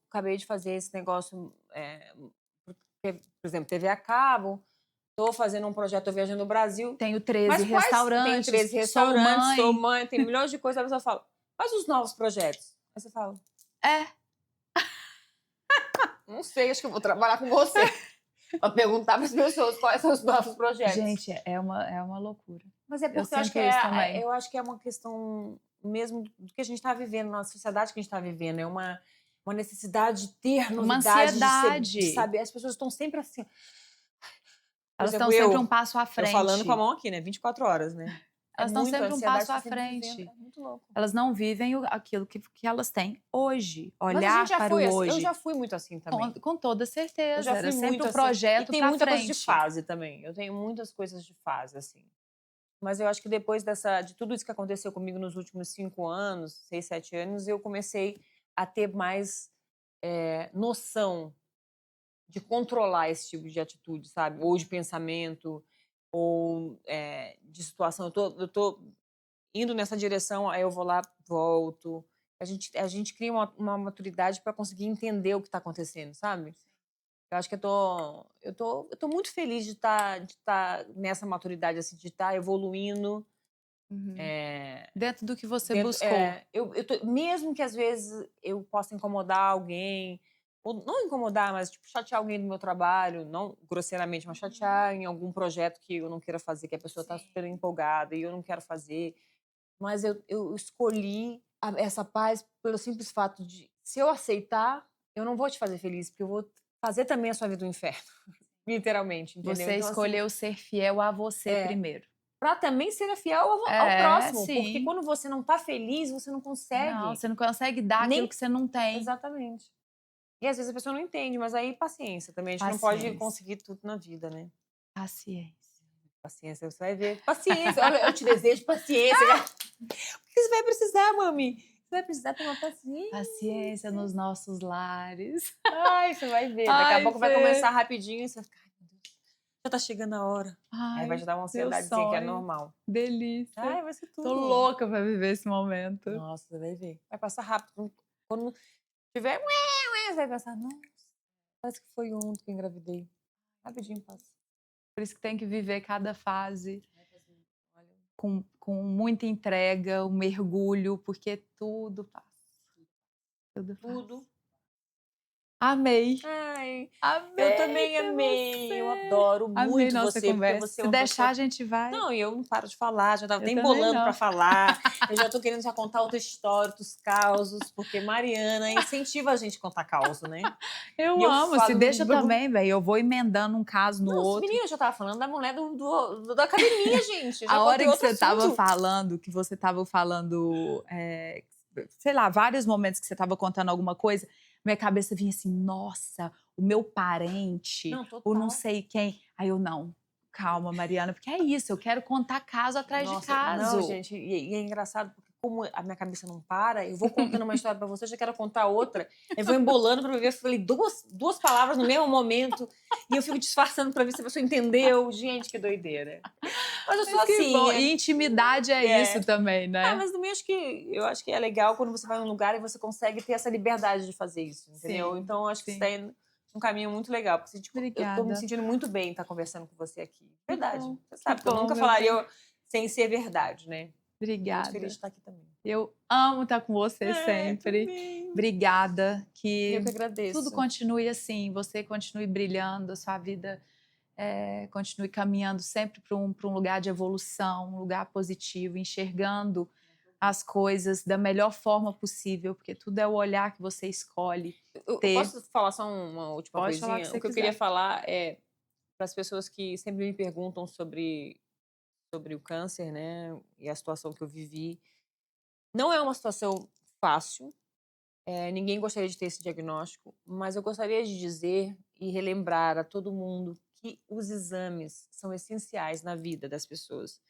acabei de fazer esse negócio, por exemplo, TV a cabo, estou fazendo um projeto, estou viajando no Brasil. Tenho 13 Mas quais? Tenho restaurantes, 13 sou restaurantes, sou mãe. mãe, tem milhões de coisas. A pessoa fala, quais os novos projetos? Aí você fala, É, não sei, acho que eu vou trabalhar com você. Para perguntar para as pessoas quais são os novos projetos. gente, é uma loucura. Mas é Eu porque eu acho sinto que isso também. eu acho que é uma questão mesmo do que a gente está vivendo, na sociedade que a gente está vivendo. É uma necessidade de ter Uma novidade, de ansiedade. saber. As pessoas estão sempre assim. Por Elas estão exemplo, sempre um passo à eu falando com a frente. mão aqui, né? 24 horas, né? É Elas estão muito, a sempre um ansiedade passo está à sempre vivendo. frente. É muito louco. Elas não vivem aquilo que elas têm hoje. Mas a gente Olhar já para o foi assim, eu hoje. já fui muito assim também. Com toda Eu certeza. já Era fui sempre muito o assim. E projeto tem para muita coisa de frente. fase também. Eu tenho muitas coisas de fase, assim. Mas eu acho que depois de tudo isso que aconteceu comigo nos últimos 5 anos, 6, 7 anos, eu comecei a ter mais noção de controlar esse tipo de atitude, sabe? Ou de pensamento, ou de situação. Eu tô indo nessa direção, aí eu vou lá, volto. A gente cria uma maturidade para conseguir entender o que está acontecendo, sabe? Eu acho que eu tô muito feliz de estar nessa maturidade, assim, de estar evoluindo. Uhum. É, Dentro do que você buscou. mesmo que às vezes eu possa incomodar alguém, ou não incomodar, mas tipo, chatear alguém do meu trabalho, não grosseiramente, mas chatear em algum projeto que eu não queira fazer, que a pessoa está super empolgada e eu não quero fazer. Mas eu escolhi essa paz pelo simples fato de, se eu aceitar, eu não vou te fazer feliz, porque eu vou fazer também a sua vida um inferno. Literalmente, entendeu? Você Então, assim, escolheu ser fiel a você primeiro. pra também ser fiel ao próximo. sim. Porque quando você não tá feliz, você não consegue. Não, você não consegue dar Nem- aquilo que você não tem. Exatamente. E às vezes a pessoa não entende, mas aí paciência também. A gente não pode Paciência. conseguir tudo na vida, né? Paciência. Paciência, você vai ver. Paciência, olha, eu te desejo paciência. Porque você vai precisar, mami. Você vai precisar ter uma paciência. Paciência nos nossos lares. Ai, você vai ver. Daqui Ai, a pouco vai Fê. começar rapidinho e você vai ficar, ai, meu Deus, já tá chegando a hora. Ai, Aí vai te dar uma meu ansiedadezinha que é sonho. normal. Delícia. Ai, vai ser tudo. Tô louca pra viver esse momento. Nossa, você vai ver. Vai passar rápido. Quando tiver, você vai pensar, nossa, parece que foi ontem que eu engravidei. Rapidinho passa. Por isso que tem que viver cada fase Olha, com muita entrega, um mergulho, porque tudo passa. Tudo passa. tudo. Amei. Ai, Amei eu também ter amei. você. Eu adoro Amei muito nossa você, porque conversa. você é Se uma deixar, pessoa... a gente vai. Não, e eu não paro de falar, já tava Eu até também embolando não. pra falar. Eu já tô querendo já contar outra história, outros causos, porque Mariana incentiva a gente a contar causo, né? Eu E eu amo. Se falo, deixa também, velho. Eu vou emendando um caso no Não, outro. menina, eu já tava falando da mulher da academia, gente. Já A hora contei que outro você tava assunto. falando, sei lá, vários momentos que você tava contando alguma coisa, minha cabeça vinha assim, nossa, o meu parente, Não, o total. não sei quem. Aí eu, não, calma, Mariana, porque é isso, eu quero contar caso atrás de caso. Não, gente, e é engraçado, porque como a minha cabeça não para, eu vou contando uma história pra você, já quero contar outra, eu vou embolando pra ver, eu falei duas palavras no mesmo momento, e eu fico disfarçando pra ver se a pessoa entendeu. Gente, que doideira. Mas eu sou Mas que assim, bom. né? E intimidade é isso também, né? Mas também eu acho que é legal quando você vai num lugar e você consegue ter essa liberdade de fazer isso, entendeu? Sim, Então, eu acho que sim. isso daí é um caminho muito legal. Porque eu tô me Obrigada. sentindo muito bem em estar conversando com você aqui. Verdade. bom, Você sabe que eu bom, nunca meu falaria sem ser verdade, né? Muito Obrigada. feliz de estar aqui também. Eu amo estar com você sempre. Também. Obrigada. Eu que agradeço. Tudo continue assim, você continue brilhando, a sua vida continue caminhando sempre para um lugar de evolução, um lugar positivo, enxergando as coisas da melhor forma possível, porque tudo é o olhar que você escolhe ter. Eu posso falar só uma última Pode falar coisinha? o que você eu quiser. queria falar é para as pessoas que sempre me perguntam sobre o câncer, né? E a situação que eu vivi. Não é uma situação fácil. Ninguém gostaria de ter esse diagnóstico, mas eu gostaria de dizer e relembrar a todo mundo que os exames são essenciais na vida das pessoas.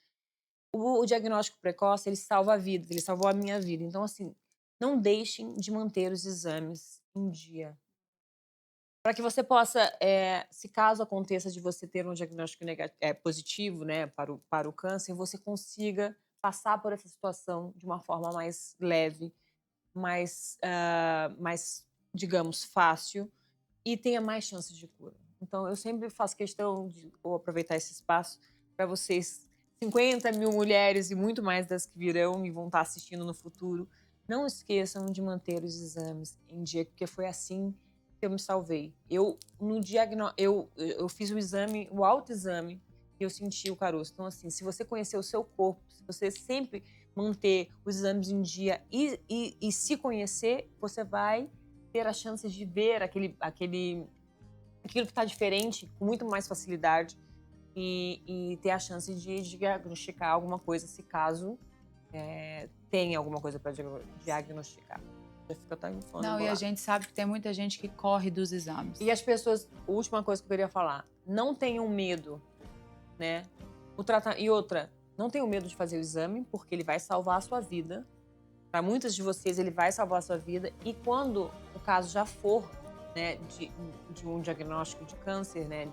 O diagnóstico precoce, ele salva a vida, ele salvou a minha vida. Então, assim, não deixem de manter os exames em dia. Para que você possa, se caso aconteça de você ter um diagnóstico positivo, né, para o câncer, você consiga passar por essa situação de uma forma mais leve, mais, digamos, fácil e tenha mais chances de cura. Então, eu sempre faço questão de aproveitar esse espaço para vocês, 50 mil mulheres e muito mais das que virão e vão estar assistindo no futuro, não esqueçam de manter os exames em dia, porque foi assim que eu me salvei. Eu fiz o exame, o autoexame, e eu senti o caroço. Então, assim, se você conhecer o seu corpo, se você sempre manter os exames em dia e se conhecer, você vai ter a chance de ver aquilo que está diferente com muito mais facilidade e ter a chance de diagnosticar alguma coisa, se caso tenha alguma coisa para diagnosticar. Já fica até falando. Não, e a gente sabe que tem muita gente que corre dos exames. E as pessoas, a última coisa que eu queria falar, não tenham medo, né? E outra, não tenham medo de fazer o exame, porque ele vai salvar a sua vida. Para muitas de vocês, ele vai salvar a sua vida. E quando o caso já for, né, de um diagnóstico de câncer, né,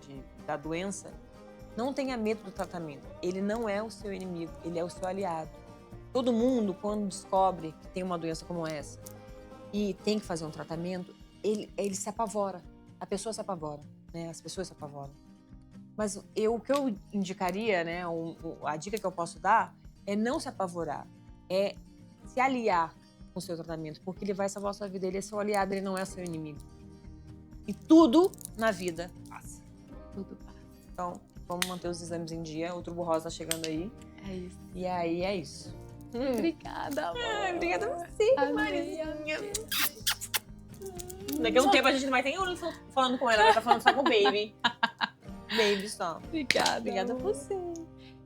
da doença, não tenha medo do tratamento. Ele não é o seu inimigo, ele é o seu aliado. Todo mundo, quando descobre que tem uma doença como essa e tem que fazer um tratamento, ele se apavora. A pessoa se apavora, né? As pessoas se apavoram. Mas o que eu indicaria, né, a dica que eu posso dar é não se apavorar, é se aliar com o seu tratamento, porque ele vai salvar a sua vida, ele é seu aliado, ele não é seu inimigo. E tudo na vida passa. Tudo passa. Então, vamos manter os exames em dia, outubro rosa tá chegando aí. É isso. E aí, é isso. Obrigada, amor. Obrigada a você, Amei, Marizinha. Daqui a um tempo a gente não vai ter nem falando com ela tá falando só com o Baby. Baby só. Obrigada. Obrigada a amor. você.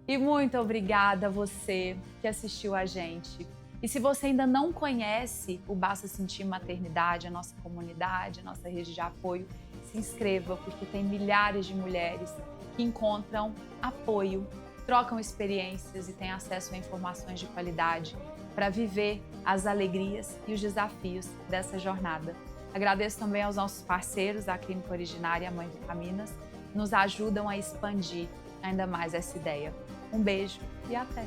E muito obrigada a você que assistiu a gente. E se você ainda não conhece o Basta Sentir Maternidade, a nossa comunidade, a nossa rede de apoio, se inscreva, porque tem milhares de mulheres que encontram apoio, trocam experiências e têm acesso a informações de qualidade para viver as alegrias e os desafios dessa jornada. Agradeço também aos nossos parceiros, a Clínica Originária e a Mãe Vitaminas, que nos ajudam a expandir ainda mais essa ideia. Um beijo e até!